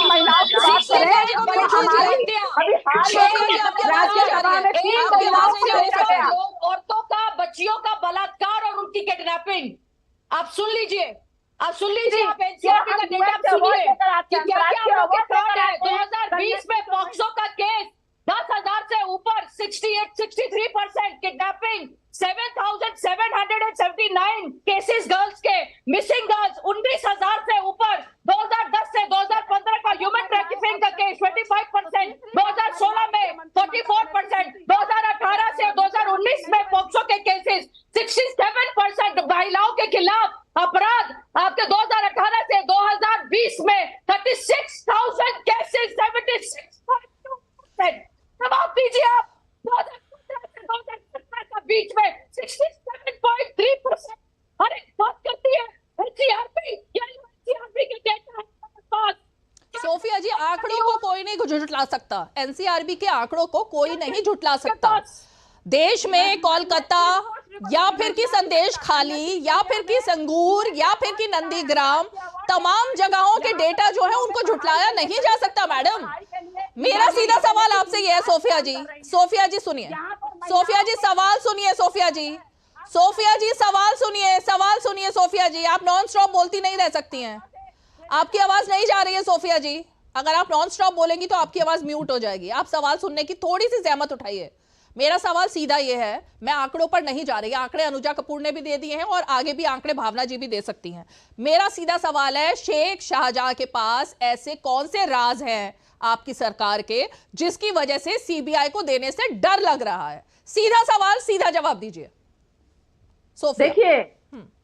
Speaker 10: औरतों का, बच्चियों का बलात्कार और उनकी किडनैपिंग। आप सुन लीजिए, आप एनसीआरबी का डेटा सुनिए कि क्या-क्या रिकॉर्ड है। 2020 में पॉक्सो का केस 10,000 से ऊपर, 63% किडनैपिंग, 7,779 केसेस गर्ल्स के, मिसिंग गर्ल्स 19,000 से ऊपर। 2010 से 2015 का ह्यूमन ट्रैफिकिंग का केस 25%, 2016 में 44%, 2018 से 2019 में पॉक्सो के केसेस 67% महिलाओं के खिलाफ अपराध आपके 2018 से 2020 में 36,000 केसेस, 76%। जवाब दीजिए आप। 2015 से 2017 का बीच में 67.3%। हर एक बात करती है एनसीआरबी के डेटा पास।
Speaker 1: सोफिया जी आंकड़ों को कोई नहीं झुठला सकता, एनसीआरबी के आंकड़ों को कोई नहीं झुठला सकता। देश में कोलकाता या फिर की संदेश खाली या फिर की संगूर या फिर की नंदीग्राम, तमाम जगहों के डेटा जो है उनको झुठलाया नहीं जा सकता मैडम। मेरा सीधा सवाल आपसे यह है सोफिया जी सुनिए, सोफिया जी सवाल सुनिए, सोफिया जी सवाल सुनिए सोफिया जी, आप नॉन स्टॉप बोलती नहीं रह सकती हैं, आपकी आवाज नहीं जा रही है सोफिया जी। अगर आप नॉन स्टॉप बोलेंगी तो आपकी आवाज म्यूट हो जाएगी। आप सवाल सुनने की थोड़ी सी जहमत उठाइए। मेरा सवाल सीधा ये है, मैं आंकड़ों पर नहीं जा रही, आंकड़े अनुजा कपूर ने भी दे दिए हैं और आगे भी आंकड़े भावना जी भी दे सकती हैं। मेरा सीधा सवाल है, शेख शाहजहां के पास ऐसे कौन से राज हैं आपकी सरकार के जिसकी वजह से सीबीआई को देने से डर लग रहा है? सीधा सवाल, सीधा जवाब दीजिए।
Speaker 9: देखिए,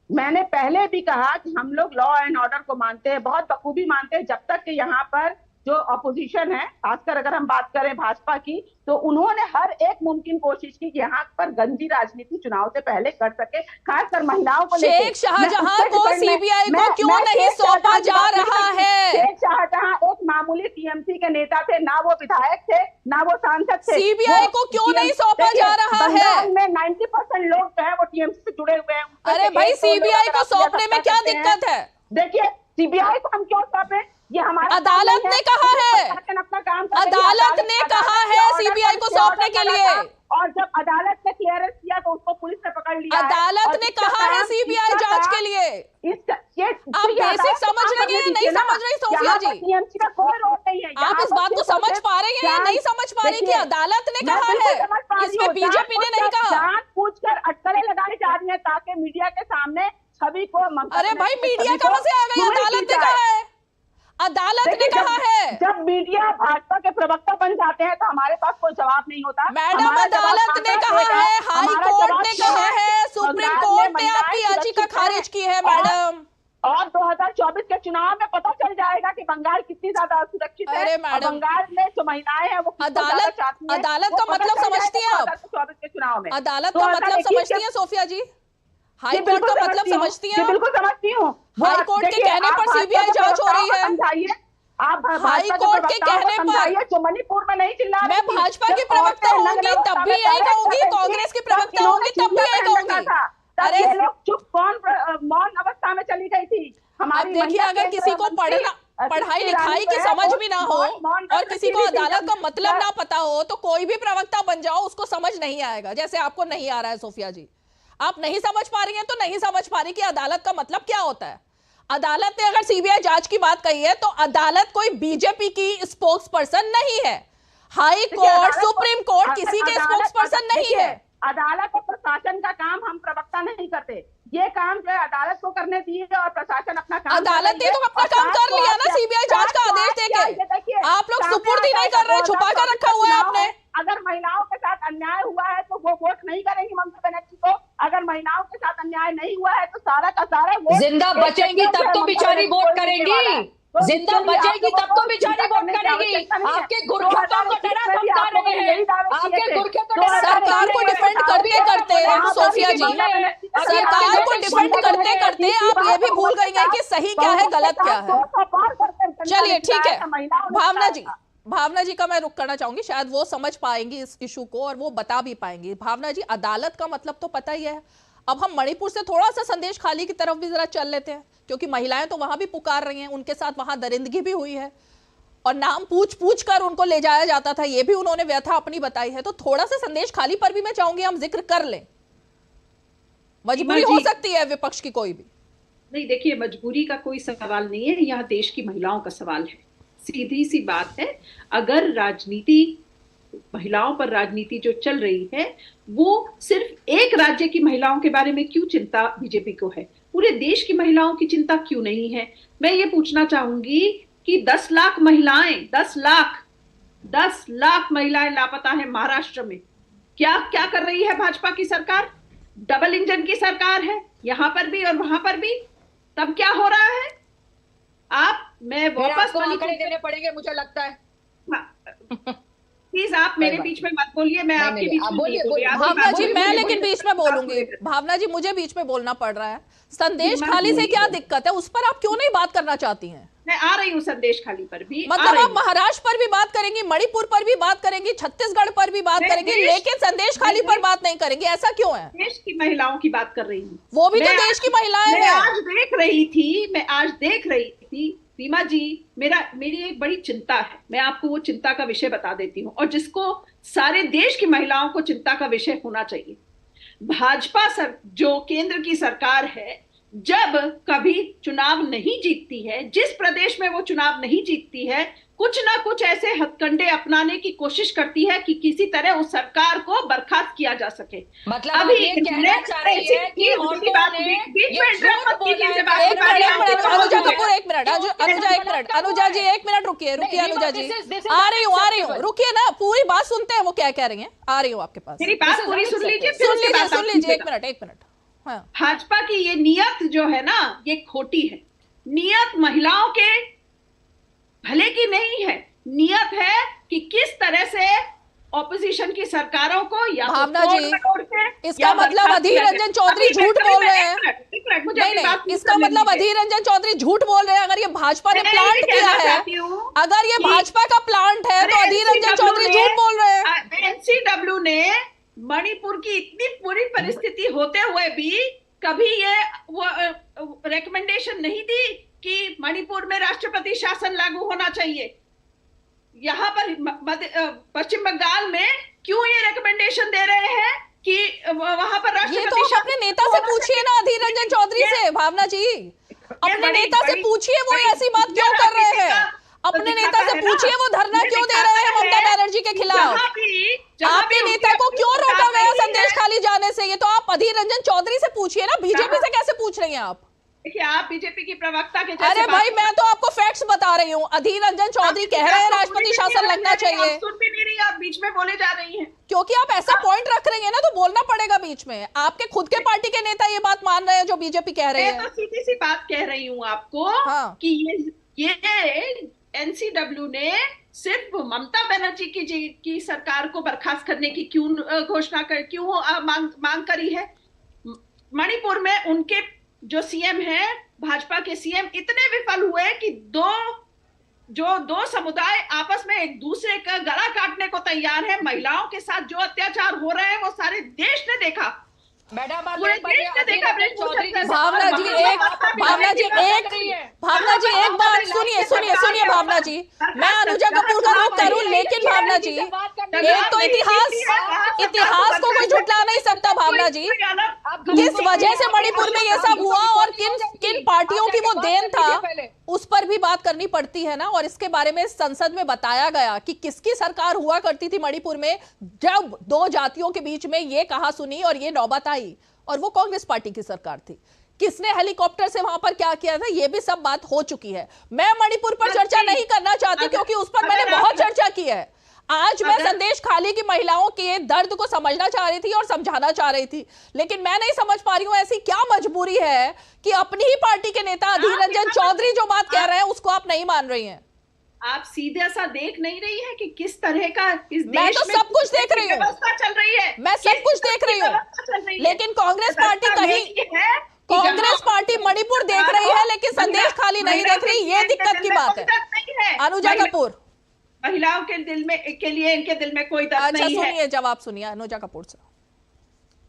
Speaker 9: मैंने पहले भी कहा कि हम लोग लॉ एंड ऑर्डर को मानते हैं, बहुत बखूबी मानते हैं। जब तक कि यहाँ पर जो अपोजिशन है, खासकर अगर हम बात करें भाजपा की, तो उन्होंने हर एक मुमकिन कोशिश की कि यहाँ पर गंदी राजनीति चुनाव से पहले कर सके, खासकर महिलाओं को लेकर।
Speaker 1: शेख शाहजहां को सीबीआई को क्यों नहीं सौंपा जा रहा है?
Speaker 9: शेख शाहजहां एक मामूली टीएमसी के नेता थे, ना वो विधायक थे ना वो सांसद थे।
Speaker 1: सीबीआई को क्यों नहीं सौंपा जा रहा है?
Speaker 9: बंगाल में 90% लोग जो है वो टीएमसी से जुड़े हुए हैं।
Speaker 1: अरे भाई, सीबीआई को सौंपने में क्या दिक्कत है?
Speaker 9: देखिए, सीबीआई को हम क्यों सौंपे? ये हमारा
Speaker 1: अदालत ने कहा है,
Speaker 9: अपना काम
Speaker 1: अदालत ने कहा है सीबीआई को सौंपने के लिए,
Speaker 9: और जब अदालत ने क्लियरेंस किया तो उसको पुलिस ने पकड़ लिया।
Speaker 1: अदालत ने कहा है सीबीआई जांच के लिए। आप बेसिक समझ रही हैं, नहीं समझ रही सोफिया जी?
Speaker 9: टीएमसी का कोई रोल नहीं है।
Speaker 1: आप इस बात को समझ पा रही हैं या नहीं समझ पा रही कि अदालत ने कहा है, इसमें बीजेपी ने नहीं कहा?
Speaker 9: जांच पूछकर अटकलें लगाई जा रही है ताकि मीडिया के सामने छवि को।
Speaker 1: अरे भाई, मीडिया कहां से आ गई? अदालत ने कहा है, अदालत ने कहा है।
Speaker 9: जब मीडिया भाजपा के प्रवक्ता बन जाते हैं तो हमारे पास कोई जवाब नहीं होता।
Speaker 1: मैडम, अदालत ने कहा है, हाई कोर्ट ने कहा है, सुप्रीम कोर्ट ने आपकी याचिका खारिज की है मैडम।
Speaker 9: और 2024 के चुनाव में पता चल जाएगा कि बंगाल कितनी ज्यादा असुरक्षित है।
Speaker 1: अरे मैडम,
Speaker 9: बंगाल में जो महिलाएं हैं वो
Speaker 1: अदालत का मतलब समझती हैं आप?
Speaker 9: 2024 के चुनाव में
Speaker 1: अदालत का मतलब समझती हैं सोफिया जी? हाई कोर्ट का मतलब समझती हैं?
Speaker 9: बिल्कुल समझती हूँ।
Speaker 1: हाई कोर्ट के कहने पर सीबीआई जांच हो रही है।
Speaker 9: आप
Speaker 1: हाई कोर्ट के कहने पर
Speaker 9: जो मणिपुर में नहीं चिल्ला,
Speaker 1: मैं भाजपा की प्रवक्ता होंगी तब भी यही कहूंगी, कांग्रेस की प्रवक्ता होंगी तब भी यही कहूंगी।
Speaker 9: अरे ये लोग चुप, कौन मौन अवस्था में चली गई थी?
Speaker 1: हमारी देखिए, अगर किसी को पढ़ाई लिखाई की समझ भी ना हो और किसी को अदालत का मतलब ना पता हो तो कोई भी प्रवक्ता बन जाओ, उसको समझ नहीं आएगा। जैसे आपको नहीं आ रहा है सोफिया जी, आप नहीं समझ पा रही हैं तो नहीं समझ पा रही कि अदालत का मतलब क्या होता है। अदालत ने अगर सीबीआई जांच की बात कही है तो अदालत कोई बीजेपी की स्पोक्स पर्सन नहीं है। हाई कोर्ट, सुप्रीम कोर्ट किसी के स्पोक्स पर्सन नहीं है।
Speaker 9: अदालत और प्रशासन का काम हम प्रवक्ता नहीं करते। ये काम जो है अदालत को करने दिए और प्रशासन अपना काम,
Speaker 1: अदालत ने तो अपना काम कर लिया ना सीबीआई जांच का आदेश देके। आप लोग सुपुर्दी नहीं कर रहे, छुपा कर रखा हुआ है आपने।
Speaker 9: अगर महिलाओं के साथ अन्याय हुआ है तो वो वोट नहीं करेंगी ममता बनर्जी को। अगर महिलाओं के साथ अन्याय नहीं हुआ है तो सारा का सारा वोट
Speaker 10: जिंदा बचेंगी तब तो बेचारी वोट करेंगी। जिंदा बचेगी तब तो बेचारी वोट करेगी। आपके गुरखतों को डरा धमका रहे हैं, आपके गुरखे को
Speaker 1: सरकार को डिफेंड करते करते सोफिया जी, सरकार को डिफेंड करते करते आप ये भी भूल गई हैं कि सही क्या है गलत क्या है। चलिए ठीक है, भावना जी का मैं रुक करना चाहूंगी, शायद वो समझ पाएंगी इस इशू को और वो बता भी पाएंगी। भावना जी, अदालत का मतलब तो पता ही है। अब हम मणिपुर से थोड़ा सा संदेश खाली की तरफ भी जरा चल लेते हैं, क्योंकि महिलाएं तो वहां भी पुकार रही हैं, उनके साथ वहां दरिंदगी भी हुई है और नाम पूछ कर उनको ले जाया जाता था, ये भी उन्होंने व्यथा अपनी बताई है। तो थोड़ा सा संदेश खाली पर भी मैं चाहूंगी हम जिक्र कर लें। मजबूरी हो सकती है विपक्ष की कोई भी
Speaker 11: नहीं। देखिए, मजबूरी का कोई सवाल नहीं है, यह देश की महिलाओं का सवाल है। सीधी सी बात है, अगर राजनीति, महिलाओं पर राजनीति जो चल रही है वो सिर्फ एक राज्य की महिलाओं के बारे में क्यों चिंता बीजेपी को है, पूरे देश की महिलाओं की चिंता क्यों नहीं है? मैं ये पूछना चाहूंगी कि 10 लाख महिलाएं, 10 लाख महिलाएं लापता है महाराष्ट्र में। क्या क्या कर रही है भाजपा की सरकार? डबल इंजन की सरकार है, यहां पर भी और वहां पर भी। तब क्या हो रहा है? मैं वापस
Speaker 10: आंकड़े देने पड़ेंगे मुझे लगता है।
Speaker 11: प्लीज आप मेरे बीच में मत बोलिए, मैं आपके बीच में बोलिए।
Speaker 1: भावना जी, मैं लेकिन बीच में बोलूंगी। भावना जी, मुझे बीच में बोलना पड़ रहा है। संदेश खाली से क्या दिक्कत है, उस पर आप क्यों नहीं बात करना चाहती हैं?
Speaker 11: मैं आ रही हूँ संदेश खाली पर भी।
Speaker 1: मतलब आप महाराष्ट्र पर भी बात करेंगी, मणिपुर पर भी बात करेंगी, छत्तीसगढ़ पर भी बात करेंगी, लेकिन संदेश खाली पर बात नहीं करेंगी, ऐसा क्यों है?
Speaker 11: देश की महिलाओं की बात कर रही हूँ।
Speaker 1: वो भी तो देश की महिलाएं हैं।
Speaker 11: मैं आज देख रही थी रीमा जी, मेरी एक बड़ी चिंता है, मैं आपको वो चिंता का विषय बता देती हूँ, और जिसको सारे देश की महिलाओं को चिंता का विषय होना चाहिए। भाजपा जो केंद्र की सरकार है, जब कभी चुनाव नहीं जीतती है, जिस प्रदेश में वो चुनाव नहीं जीतती है, कुछ ना कुछ ऐसे हथकंडे अपनाने की कोशिश करती है कि किसी तरह उस सरकार को बर्खास्त किया जा सके।
Speaker 10: मतलब अभी ये कहना चाह रही है कि
Speaker 1: अनुजा जी एक मिनट रुकिए अनुजा जी, आ रही हूँ, रुकिए ना, पूरी बात सुनते हैं वो क्या कह रही हैं। आ रही हूँ आपके पास,
Speaker 11: मेरी बात पूरी सुन लीजिए,
Speaker 1: सुन लीजिए, एक मिनट। हाँ।
Speaker 11: भाजपा की ये नियत जो है ना, ये खोटी है। नियत महिलाओं के भले की नहीं है, नियत है कि किस तरह से ऑपोजिशन की सरकारों को या
Speaker 1: भावना जी, इसका मतलब अधीर रंजन चौधरी झूठ बोल रहे हैं। नहीं, इसका मतलब अधीर रंजन चौधरी झूठ बोल रहे हैं। अगर ये भाजपा ने प्लांट किया है, अगर ये भाजपा का प्लांट है तो अधीर रंजन चौधरी झूठ बोल रहे हैं।
Speaker 11: एनसीडब्ल्यू ने मणिपुर की इतनी बुरी परिस्थिति होते हुए भी कभी ये रिकमेंडेशन नहीं दी कि मणिपुर में राष्ट्रपति शासन लागू होना चाहिए। यहाँ पर पश्चिम बंगाल में क्यों ये रिकमेंडेशन दे रहे हैं कि वहां पर राष्ट्रपति?
Speaker 1: ये तो अपने नेता से पूछिए ना, अधीर रंजन चौधरी से। भावना जी, अपने नेता से पूछिए वो ऐसी बात क्यों कर रहे हैं। अपने नेता से पूछिए वो धरना क्यों दे रहे हैं ममता बनर्जी के खिलाफ। आपके नेता को क्यों रोका गया संदेश खाली जाने से? ये तो आप अधीर रंजन चौधरी से पूछिए ना, बीजेपी से कैसे पूछ रही हैं आप?
Speaker 11: देखिए आप बीजेपी की प्रवक्ता के जैसे
Speaker 1: अरे भाई मैं तो आपको फैक्ट्स बता रही हूँ। अधीर रंजन चौधरी कह रहे हैं राष्ट्रपति शासन लगना चाहिए।
Speaker 11: सुन भी नहीं रही, आप बीच में बोले जा रही हैं।
Speaker 1: क्योंकि आप ऐसा पॉइंट रख रही हैं ना, तो बोलना पड़ेगा बीच में। आपके खुद के पार्टी के नेता ये बात मान रहे हैं जो बीजेपी कह रहे हैं।
Speaker 11: मैं तो सीधी सी बात कह रही हूँ आपको कि ये एनसीडब्ल्यू ने सिर्फ ममता बनर्जी की सरकार को बर्खास्त करने की क्यों मांग करी है। मणिपुर में उनके जो सीएम है, भाजपा के सीएम इतने विफल हुए कि दो समुदाय आपस में एक दूसरे का गला काटने को तैयार है। महिलाओं के साथ जो अत्याचार हो रहे हैं वो सारे देश ने देखा।
Speaker 10: मैडम
Speaker 11: पूरे देश ने देखा।
Speaker 1: भावना जी एक बात सुनिए भावना जी, मैं अनुजा कपूर का रुख करूं, लेकिन भावना जी एक तो इतिहास को कोई झुठला नहीं सकता। भावना जी किस वजह से मणिपुर में ये सब हुआ और किन पार्टियों की वो देन था, उस पर भी बात करनी पड़ती है ना। और इसके बारे में संसद में बताया गया कि किसकी सरकार हुआ करती थी मणिपुर में जब दो जातियों के बीच में ये कहा सुनी और ये नौबत आई, और वो कांग्रेस पार्टी की सरकार थी। किसने हेलीकॉप्टर से वहां पर क्या किया था, ये भी सब बात हो चुकी है। मैं मणिपुर पर चर्चा नहीं करना चाहती क्योंकि उस पर मैंने बहुत चर्चा की है। आज मैं संदेश खाली की महिलाओं के दर्द को समझना चाह रही थी और समझाना चाह रही थी, लेकिन मैं नहीं समझ पा रही हूं ऐसी क्या मजबूरी है कि अपनी ही पार्टी के नेता अधीर रंजन चौधरी जो बात कह रहे हैं उसको आप नहीं मान रही हैं।
Speaker 11: आप सीधे सा देख नहीं रही है कि किस तरह का इस
Speaker 1: मैं
Speaker 11: देश
Speaker 1: तो
Speaker 11: में
Speaker 1: सब कुछ देख रही हूँ,
Speaker 11: व्यवस्था चल रही है।
Speaker 1: मैं सब कुछ देख रही हूँ, लेकिन कांग्रेस पार्टी कांग्रेस पार्टी मणिपुर देख रही है लेकिन संदेश खाली नहीं देख रही। ये दिक्कत की बात है। अनुजा कपूर,
Speaker 11: महिलाओं के दिल में इनके दिल में कोई दर्द नहीं है।
Speaker 1: सुनिए, जवाब सुनिए अनुजा कपूर से।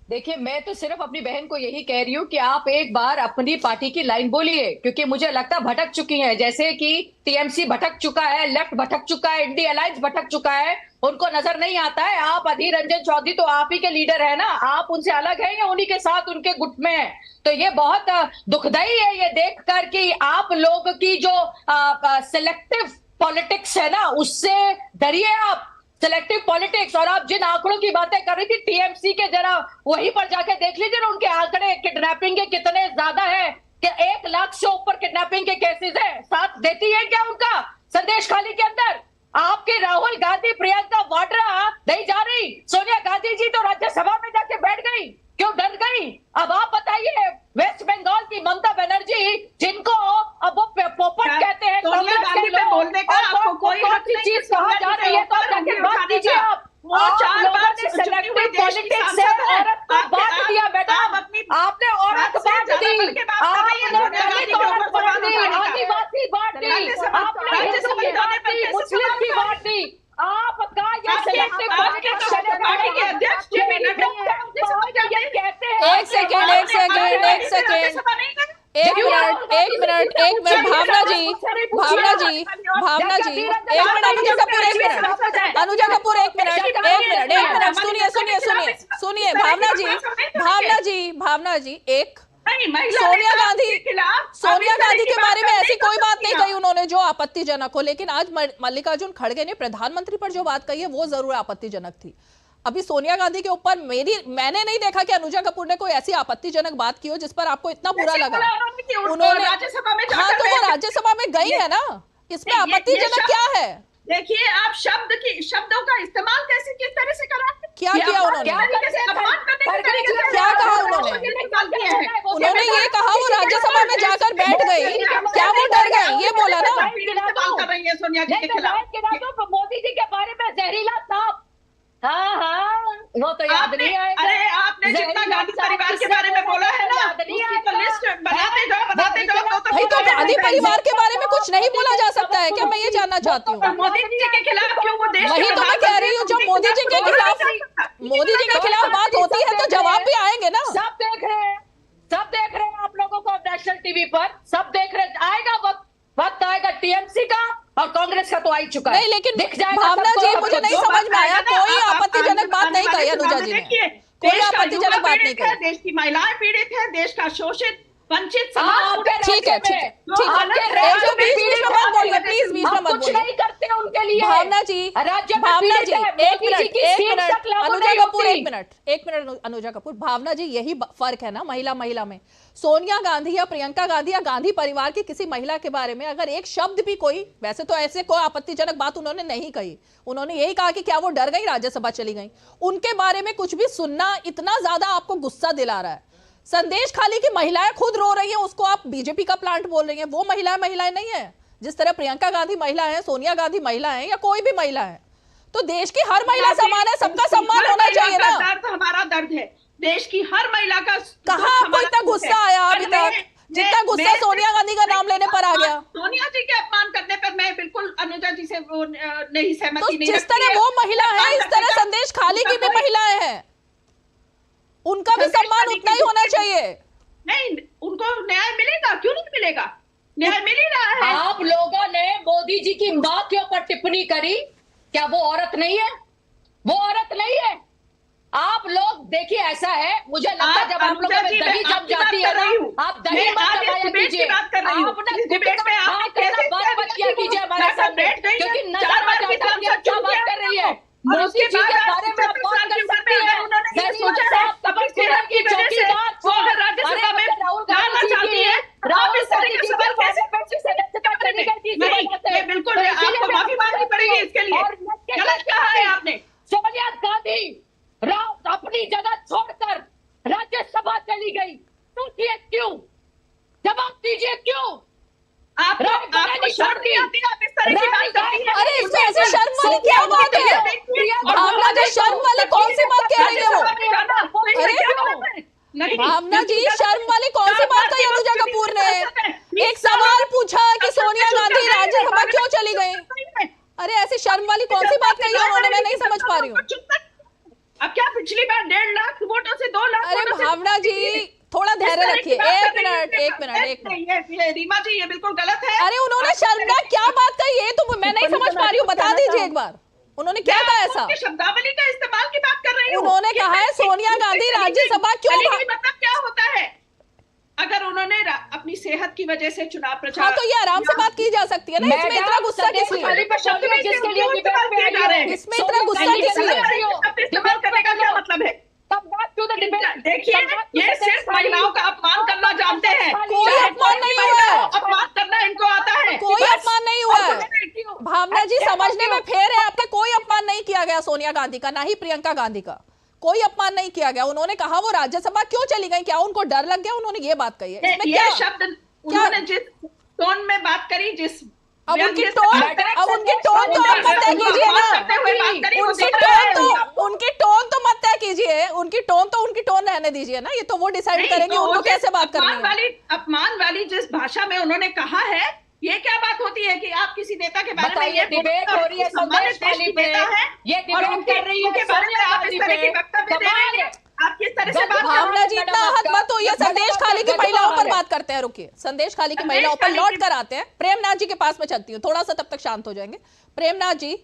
Speaker 10: देखिए मैं तो सिर्फ अपनी बहन को यही कह रही हूँ कि आप एक बार अपनी पार्टी की लाइन बोलिए, क्योंकि मुझे लगता है भटक चुकी हैं। जैसे कि टीएमसी भटक चुका है, लेफ्ट भटक चुका है, इंडिया अलायंस भटक चुका है, उनको नजर नहीं आता है। आप अधीर रंजन चौधरी तो आप ही के लीडर है ना, आप उनसे अलग है या उन्हीं के साथ उनके गुट में है। तो ये बहुत दुखदाई है ये देखकर कि आप लोग की जो सिलेक्टिव पॉलिटिक्स है ना, उससे डरिए आप। सिलेक्टिव पॉलिटिक्स, और आप जिन आंकड़ों की बातें कर रही थी टीएमसी के, जरा वहीं पर जाके देख लीजिए ना, उनके आंकड़े किडनैपिंग के कितने ज्यादा है कि 1 लाख से ऊपर किडनैपिंग के केसेस है। साथ देती है क्या उनका संदेश खाली के अंदर? आपके राहुल गांधी, प्रियंका वाड्रा नहीं जा रही, सोनिया गांधी जी तो राज्यसभा में जाके बैठ गई, क्यों डर गई? अब आप बताइए, वेस्ट बंगाल की ममता बनर्जी जिनको अब वो पोपट कहते हैं,
Speaker 11: सोनिया गांधी पे बोलने का आपको कोई हक नहीं।
Speaker 10: चीज कहा जा रही है तो आप जाके बात कीजिए। आप 4 बार से सिलेक्टिव पॉलिटिक्स से औरत को बात दिया मैडम, आपने औरत बात दी, आपने दलित औरत बात दी, आदिवासी बात दी, आपने हिंदू की बात दी, मुस्लिम की बात दी। आपका ये सिलेक्टिव पॉलिटिक्स पार्टी के अध्यक्ष जी कहते हैं।
Speaker 1: एक सेकंड भावना जी अनुजा कपूर एक मिनट सुनिए भावना जी एक सोनिया गांधी के बारे में ऐसी कोई बात नहीं कही उन्होंने जो आपत्तिजनक हो, लेकिन आज मल्लिकार्जुन खड़गे ने प्रधानमंत्री पर जो बात कही है वो जरूर आपत्तिजनक थी। अभी सोनिया गांधी के ऊपर मैंने नहीं देखा कि अनुजा कपूर ने कोई ऐसी आपत्तिजनक बात की हो जिस पर आपको इतना बुरा लगा। उन्होंने हाँ तो वो राज्यसभा में गई है ना, इसमें आपत्तिजनक क्या है?
Speaker 11: देखिए आप शब्दों का इस्तेमाल किस तरह से करा,
Speaker 1: क्या किया उन्होंने, क्या कहा उन्होंने ये कहा वो राज्यसभा में जाकर बैठ गई, क्या वो डर गई? ये बोला ना
Speaker 11: कर रही है सोनिया जी के खिलाफ।
Speaker 10: मोदी जी के बारे में जहरीला सांप, हाँ वो तो याद नहीं आएगा।
Speaker 11: अरे आपने जितना गांधी परिवार के बारे में बोला है ना, उसकी तो लिस्ट बनाते जाओ।
Speaker 1: भाई तो गांधी परिवार के बारे में कुछ नहीं बोला जा सकता है क्या? मैं ये जानना चाहती हूँ।
Speaker 11: मोदी जी के खिलाफ क्यों वो देश,
Speaker 1: वही तो मैं कह रही हूँ, जब मोदी जी के खिलाफ बात होती है तो जवाब भी आएंगे ना।
Speaker 10: सब देख रहे हैं आप लोगों को नेशनल टीवी पर, सब देख रहे हैं। आएगा वक्त आएगा टीएमसी का और कांग्रेस का तो आ ही चुका है।
Speaker 1: नहीं लेकिन भावना जी मुझे नहीं समझ में आया, कोई आपत्तिजनक बात नहीं कही अनुजा जी ने, कोई आपत्तिजनक बात नहीं कही।
Speaker 11: देश की महिलाएं पीड़ित है, देश का शोषित वंचित समाज
Speaker 1: ठीक है, ठीक है, ठीक है, बीच में मत बोलिए प्लीज, बीच में मत
Speaker 10: कुछ
Speaker 1: बोलिए।
Speaker 10: नहीं करते उनके लिए।
Speaker 1: भावना जी,
Speaker 10: राज्य में
Speaker 1: भावना
Speaker 10: पीड़ित
Speaker 1: जी,
Speaker 10: है,
Speaker 1: एक
Speaker 10: मोदी जी
Speaker 1: मिनट,
Speaker 10: की
Speaker 1: एक
Speaker 10: सीट
Speaker 1: मिनट,
Speaker 10: तक लागू
Speaker 1: अनुजा
Speaker 10: नहीं
Speaker 1: कपूर,
Speaker 10: होती।
Speaker 1: एक मिनट अनुजा कपूर। भावना जी, यही फर्क है ना महिला महिला में। सोनिया गांधी या प्रियंका गांधी या गांधी परिवार की किसी महिला के बारे में अगर एक शब्द भी कोई, वैसे तो ऐसे कोई आपत्तिजनक बात उन्होंने नहीं कही, उन्होंने यही कहा कि क्या वो डर गई, राज्यसभा चली गई, उनके बारे में कुछ भी सुनना इतना ज्यादा आपको गुस्सा दिला रहा है। संदेश खाली की महिलाएं खुद रो रही हैं, उसको आप बीजेपी का प्लांट बोल रही हैं। वो महिलाएं नहीं है, जिस तरह प्रियंका गांधी महिला है, सोनिया गांधी महिला है, या कोई भी महिला है। तो देश की हर महिला समान है, सबका सम्मान होना चाहिए ना।
Speaker 11: दर्द हमारा दर्द है, देश की हर महिला का।
Speaker 1: कहाँ आपको इतना गुस्सा आया अभी तक, जितना गुस्सा सोनिया गांधी का नाम लेने पर आ गया?
Speaker 11: सोनिया जी के अपमान करने पर मैं बिल्कुल अनुजा जी से वो नहीं सहमति
Speaker 1: तो
Speaker 11: नहीं
Speaker 1: जिस तरह वो महिला है, इस तरह संदेश खाली की भी महिलाएं हैं, उनका भी सम्मान उतना ही होना चाहिए।
Speaker 11: नहीं, उनको न्याय मिलेगा, क्यों नहीं मिलेगा? न्याय मिल ही रहा है।
Speaker 10: आप लोगों ने मोदी जी की मां के ऊपर टिप्पणी करी, क्या वो औरत नहीं है? वो औरत नहीं है। आप लोग देखिए, ऐसा है, मुझे लगता है जब आप लोगों में दही जम जाती है ना, आप दही मत जमाया कीजिए। आपने डिबेट में आप कैसे बात मत किया कीजिए हमारे सामने, क्योंकि नजर आ जाता है आप क्या बात कर रही है। मोदी जी के बारे में आप बात कर सकती है।
Speaker 11: सोचा है अपनी सेहत की वजह से वो अगर राज्यसभा में जाना चाहती है, आप इस तरह के सवाल कैसे नहीं, ये बिल्कुल आपको माफी मांगनी पड़ेगी इसके लिए। गलत कहा है आपने।
Speaker 10: सोनिया गांधी अपनी जगह छोड़कर राज्यसभा चली गई, पूछिए क्यों? जवाब दीजिए क्यों?
Speaker 11: आपको शर्म नहीं आती, आप इस तरह की बात करती हैं।
Speaker 1: अरे इसमें ऐसी शर्म वाली क्या बात है? भावना जी, शर्म वाली कौन सी बात कह रही है वो? अरे भावना जी, शर्म वाली कौन सी बात कही अनुजा कपूर ने? एक सवाल पूछा कि सोनिया गांधी राज्यसभा क्यों चली गई। अरे ऐसी शर्म वाली कौन सी बात कही है उन्होंने? मैं नहीं समझ पा रही हूँ।
Speaker 11: अब क्या पिछली बार 1.5 लाख वोटों से 2 लाख?
Speaker 1: अरे भावना जी, थोड़ा धैर्य रखिए, एक मिनट।
Speaker 11: ये रीमा जी, ये बिल्कुल गलत है।
Speaker 1: अरे उन्होंने शर्मनाक क्या बात कही, ये तो मैं नहीं समझ पा रही हूँ, बता दीजिए एक बार। उन्होंने क्या कहा ऐसा?
Speaker 11: शब्दावली का इस्तेमाल की बात कर रही हूँ।
Speaker 1: उन्होंने कहा है सोनिया गांधी राज्यसभा क्यों,
Speaker 11: मतलब क्या होता है? अगर उन्होंने अपनी सेहत की वजह से चुनाव प्रचार,
Speaker 1: हाँ तो ये आराम से बात की जा सकती है ना, इसमें इतना गुस्सा किस लिए? इसमें इतना गुस्सा किस लिए?
Speaker 11: इस्तेमाल करने का क्या मतलब है? देखिए, ये सिर्फ महिलाओं का अपमान करना जानते हैं।
Speaker 1: कोई अपमान नहीं हुआ है,
Speaker 11: अपमान करना इनको आता है।
Speaker 1: कोई अपमान नहीं हुआ है। भावना जी, समझने में फेर है आपका, कोई अपमान नहीं किया गया सोनिया गांधी का, ना ही प्रियंका गांधी का, कोई अपमान नहीं किया गया। उन्होंने कहा वो राज्यसभा क्यों चली गई, क्या उनको डर लग गया, उन्होंने ये बात कही है। इसमें
Speaker 11: ये शब्द उन्होंने जिस टोन में बात करी, जिस
Speaker 1: अब उनकी टोन तो आप मत तय कीजिए ना, उनकी टोन तो मत तय कीजिए, उनकी टोन रहने दीजिए ना, ये तो वो डिसाइड करेंगे उनको कैसे बात करनी है।
Speaker 11: अपमान वाली जिस भाषा में उन्होंने कहा है, ये क्या बात होती है कि आप किसी नेता के बारे में ये
Speaker 10: डिबेट हो रही है, संदेश खाली पे ये डिबेट कर रही है
Speaker 11: के बारे में आप इस तरह की वक्तव्य दे रही हैं। आप किस तरह से बात कर रहे हैं?
Speaker 1: भावना जी, इतना हद मत होइए, संदेश खाली की महिलाओं पर बात करते हैं। रुकिए, संदेश खाली की महिलाओं पर लौट कर आते हैं। प्रेमनाथ जी के पास में चलती हूँ, थोड़ा सा तब तक शांत हो जाएंगे। प्रेमनाथ जी,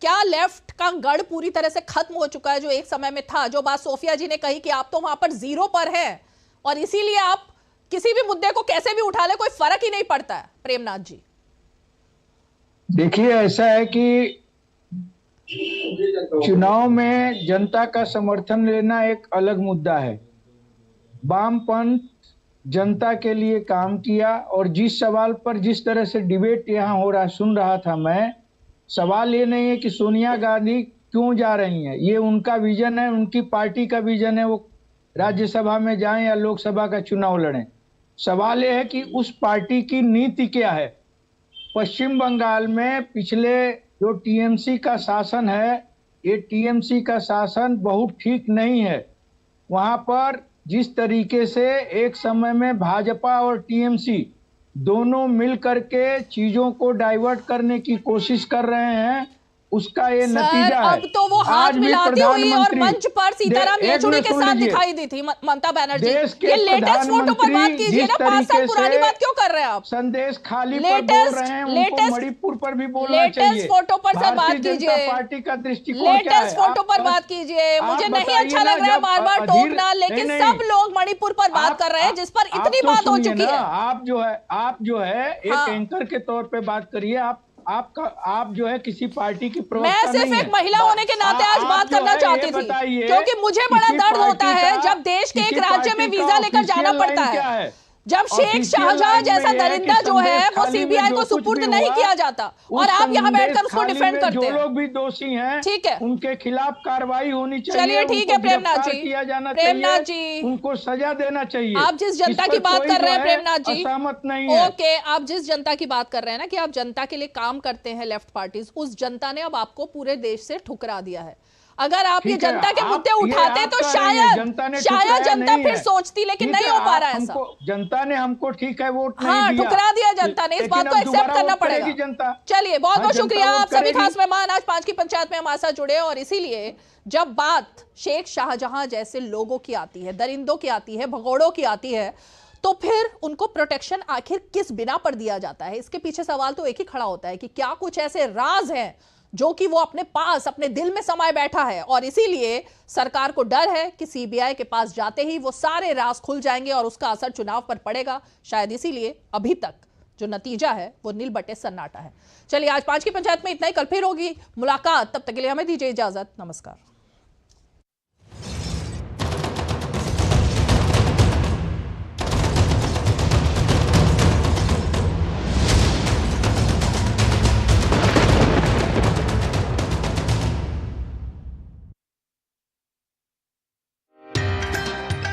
Speaker 1: क्या लेफ्ट का गढ़ पूरी तरह से खत्म हो चुका है जो एक समय में था? जो बात सोफिया जी ने कही कि आप तो वहां पर 0 पर हैं और इसीलिए आप किसी भी मुद्दे को कैसे भी उठा ले, कोई फर्क ही नहीं पड़ता है। प्रेमनाथ जी
Speaker 12: देखिए, ऐसा है कि चुनाव में जनता का समर्थन लेना एक अलग मुद्दा है। वामपंथ जनता के लिए काम किया और जिस सवाल पर जिस तरह से डिबेट यहाँ हो रहा सुन रहा था मैं, सवाल ये नहीं है कि सोनिया गांधी क्यों जा रही हैं, ये उनका विजन है, उनकी पार्टी का विजन है, वो राज्यसभा में जाएं या लोकसभा का चुनाव लड़ें। सवाल ये है कि उस पार्टी की नीति क्या है। पश्चिम बंगाल में पिछले जो टीएमसी का शासन है, ये टीएमसी का शासन बहुत ठीक नहीं है। वहां पर जिस तरीके से एक समय में भाजपा और टीएमसी दोनों मिल करके चीजों को डाइवर्ट करने की कोशिश कर रहे हैं, उसका ये
Speaker 1: सर,
Speaker 12: नतीजा है।
Speaker 1: अब तो वो हाथ
Speaker 12: आज भी
Speaker 1: मिलाती हुई और
Speaker 12: प्रधानमंत्री
Speaker 1: मंच पर सीताराम
Speaker 12: एक
Speaker 1: येचुरी
Speaker 12: मिनट
Speaker 1: के
Speaker 12: सुन
Speaker 1: साथ
Speaker 12: लीजिए।
Speaker 1: दिखाई दी थी ममता बनर्जी।
Speaker 12: देश के
Speaker 1: ये लेटेस्ट फोटो पर बात कीजिए ना, 5 साल पुरानी बात क्यों कर रहे हैं आप?
Speaker 12: संदेश खाली पर बोल रहे हैं, उनको मणिपुर पर भी बोलना चाहिए।
Speaker 1: लेटेस्ट फोटो पर से बात कीजिए,
Speaker 12: पार्टी का दृष्टिकोण क्या है?
Speaker 1: लेटेस्ट फोटो पर बात कीजिए। मुझे नहीं अच्छा लग रहा है बार बार टोकना, लेकिन सब लोग मणिपुर पर बात कर रहे हैं जिस पर इतनी बात हो चुकी है।
Speaker 12: आप जो है एक एंकर के तौर पे बात करिए। आप जो है किसी पार्टी की प्रवक्ता नहीं है।
Speaker 1: मैं सिर्फ एक महिला होने के नाते आज बात करना चाहती थी, क्योंकि मुझे बड़ा दर्द होता है जब देश के एक राज्य में वीजा लेकर जाना पड़ता है, जब शेख शाहजहां जैसा दरिंदा जो है वो सीबीआई को सुपुर्द नहीं किया जाता, और आप यहाँ बैठकर उसको डिफेंड करते हैं।
Speaker 12: जो लोग भी दोषी हैं,
Speaker 1: ठीक है,
Speaker 12: उनके खिलाफ कार्रवाई होनी चाहिए।
Speaker 1: चलिए ठीक है प्रेमनाथ जी,
Speaker 12: किया जाना
Speaker 1: प्रेमनाथ जी,
Speaker 12: उनको सजा देना चाहिए।
Speaker 1: आप जिस जनता की बात कर रहे हैं प्रेमनाथ जी,
Speaker 12: सहमत नहीं है।
Speaker 1: ओके, आप जिस जनता की बात कर रहे हैं ना कि आप जनता के लिए काम करते हैं लेफ्ट पार्टीज, उस जनता ने अब आपको पूरे देश से ठुकरा दिया है। अगर आप ये जनता के मुद्दे उठाते तो शायद जनता फिर सोचती, लेकिन नहीं हो पा रहा है ऐसा।
Speaker 12: जनता ने हमको ठीक है वोट नहीं
Speaker 1: हाँ,
Speaker 12: दिया,
Speaker 1: ठुकरा दिया जनता ने, इस बात को एक्सेप्ट करना पड़ेगा। चलिए, बहुत बहुत शुक्रिया आप सभी खास मेहमान आज 5 की पंचायत में हमारे साथ जुड़े। और इसीलिए जब बात शेख शाहजहां जैसे लोगों की आती है, दरिंदों की आती है, भगोड़ों की आती है, तो फिर उनको प्रोटेक्शन आखिर किस बिना पर दिया जाता है? इसके पीछे सवाल तो एक ही खड़ा होता है कि क्या कुछ ऐसे राज हैं जो कि वो अपने पास, अपने दिल में समाये बैठा है, और इसीलिए सरकार को डर है कि सीबीआई के पास जाते ही वो सारे राज खुल जाएंगे और उसका असर चुनाव पर पड़ेगा। शायद इसीलिए अभी तक जो नतीजा है वो नील बटे सन्नाटा है। चलिए, आज 5 की पंचायत में इतना ही। कल फिर होगी मुलाकात, तब तक के लिए हमें दीजिए इजाजत। नमस्कार।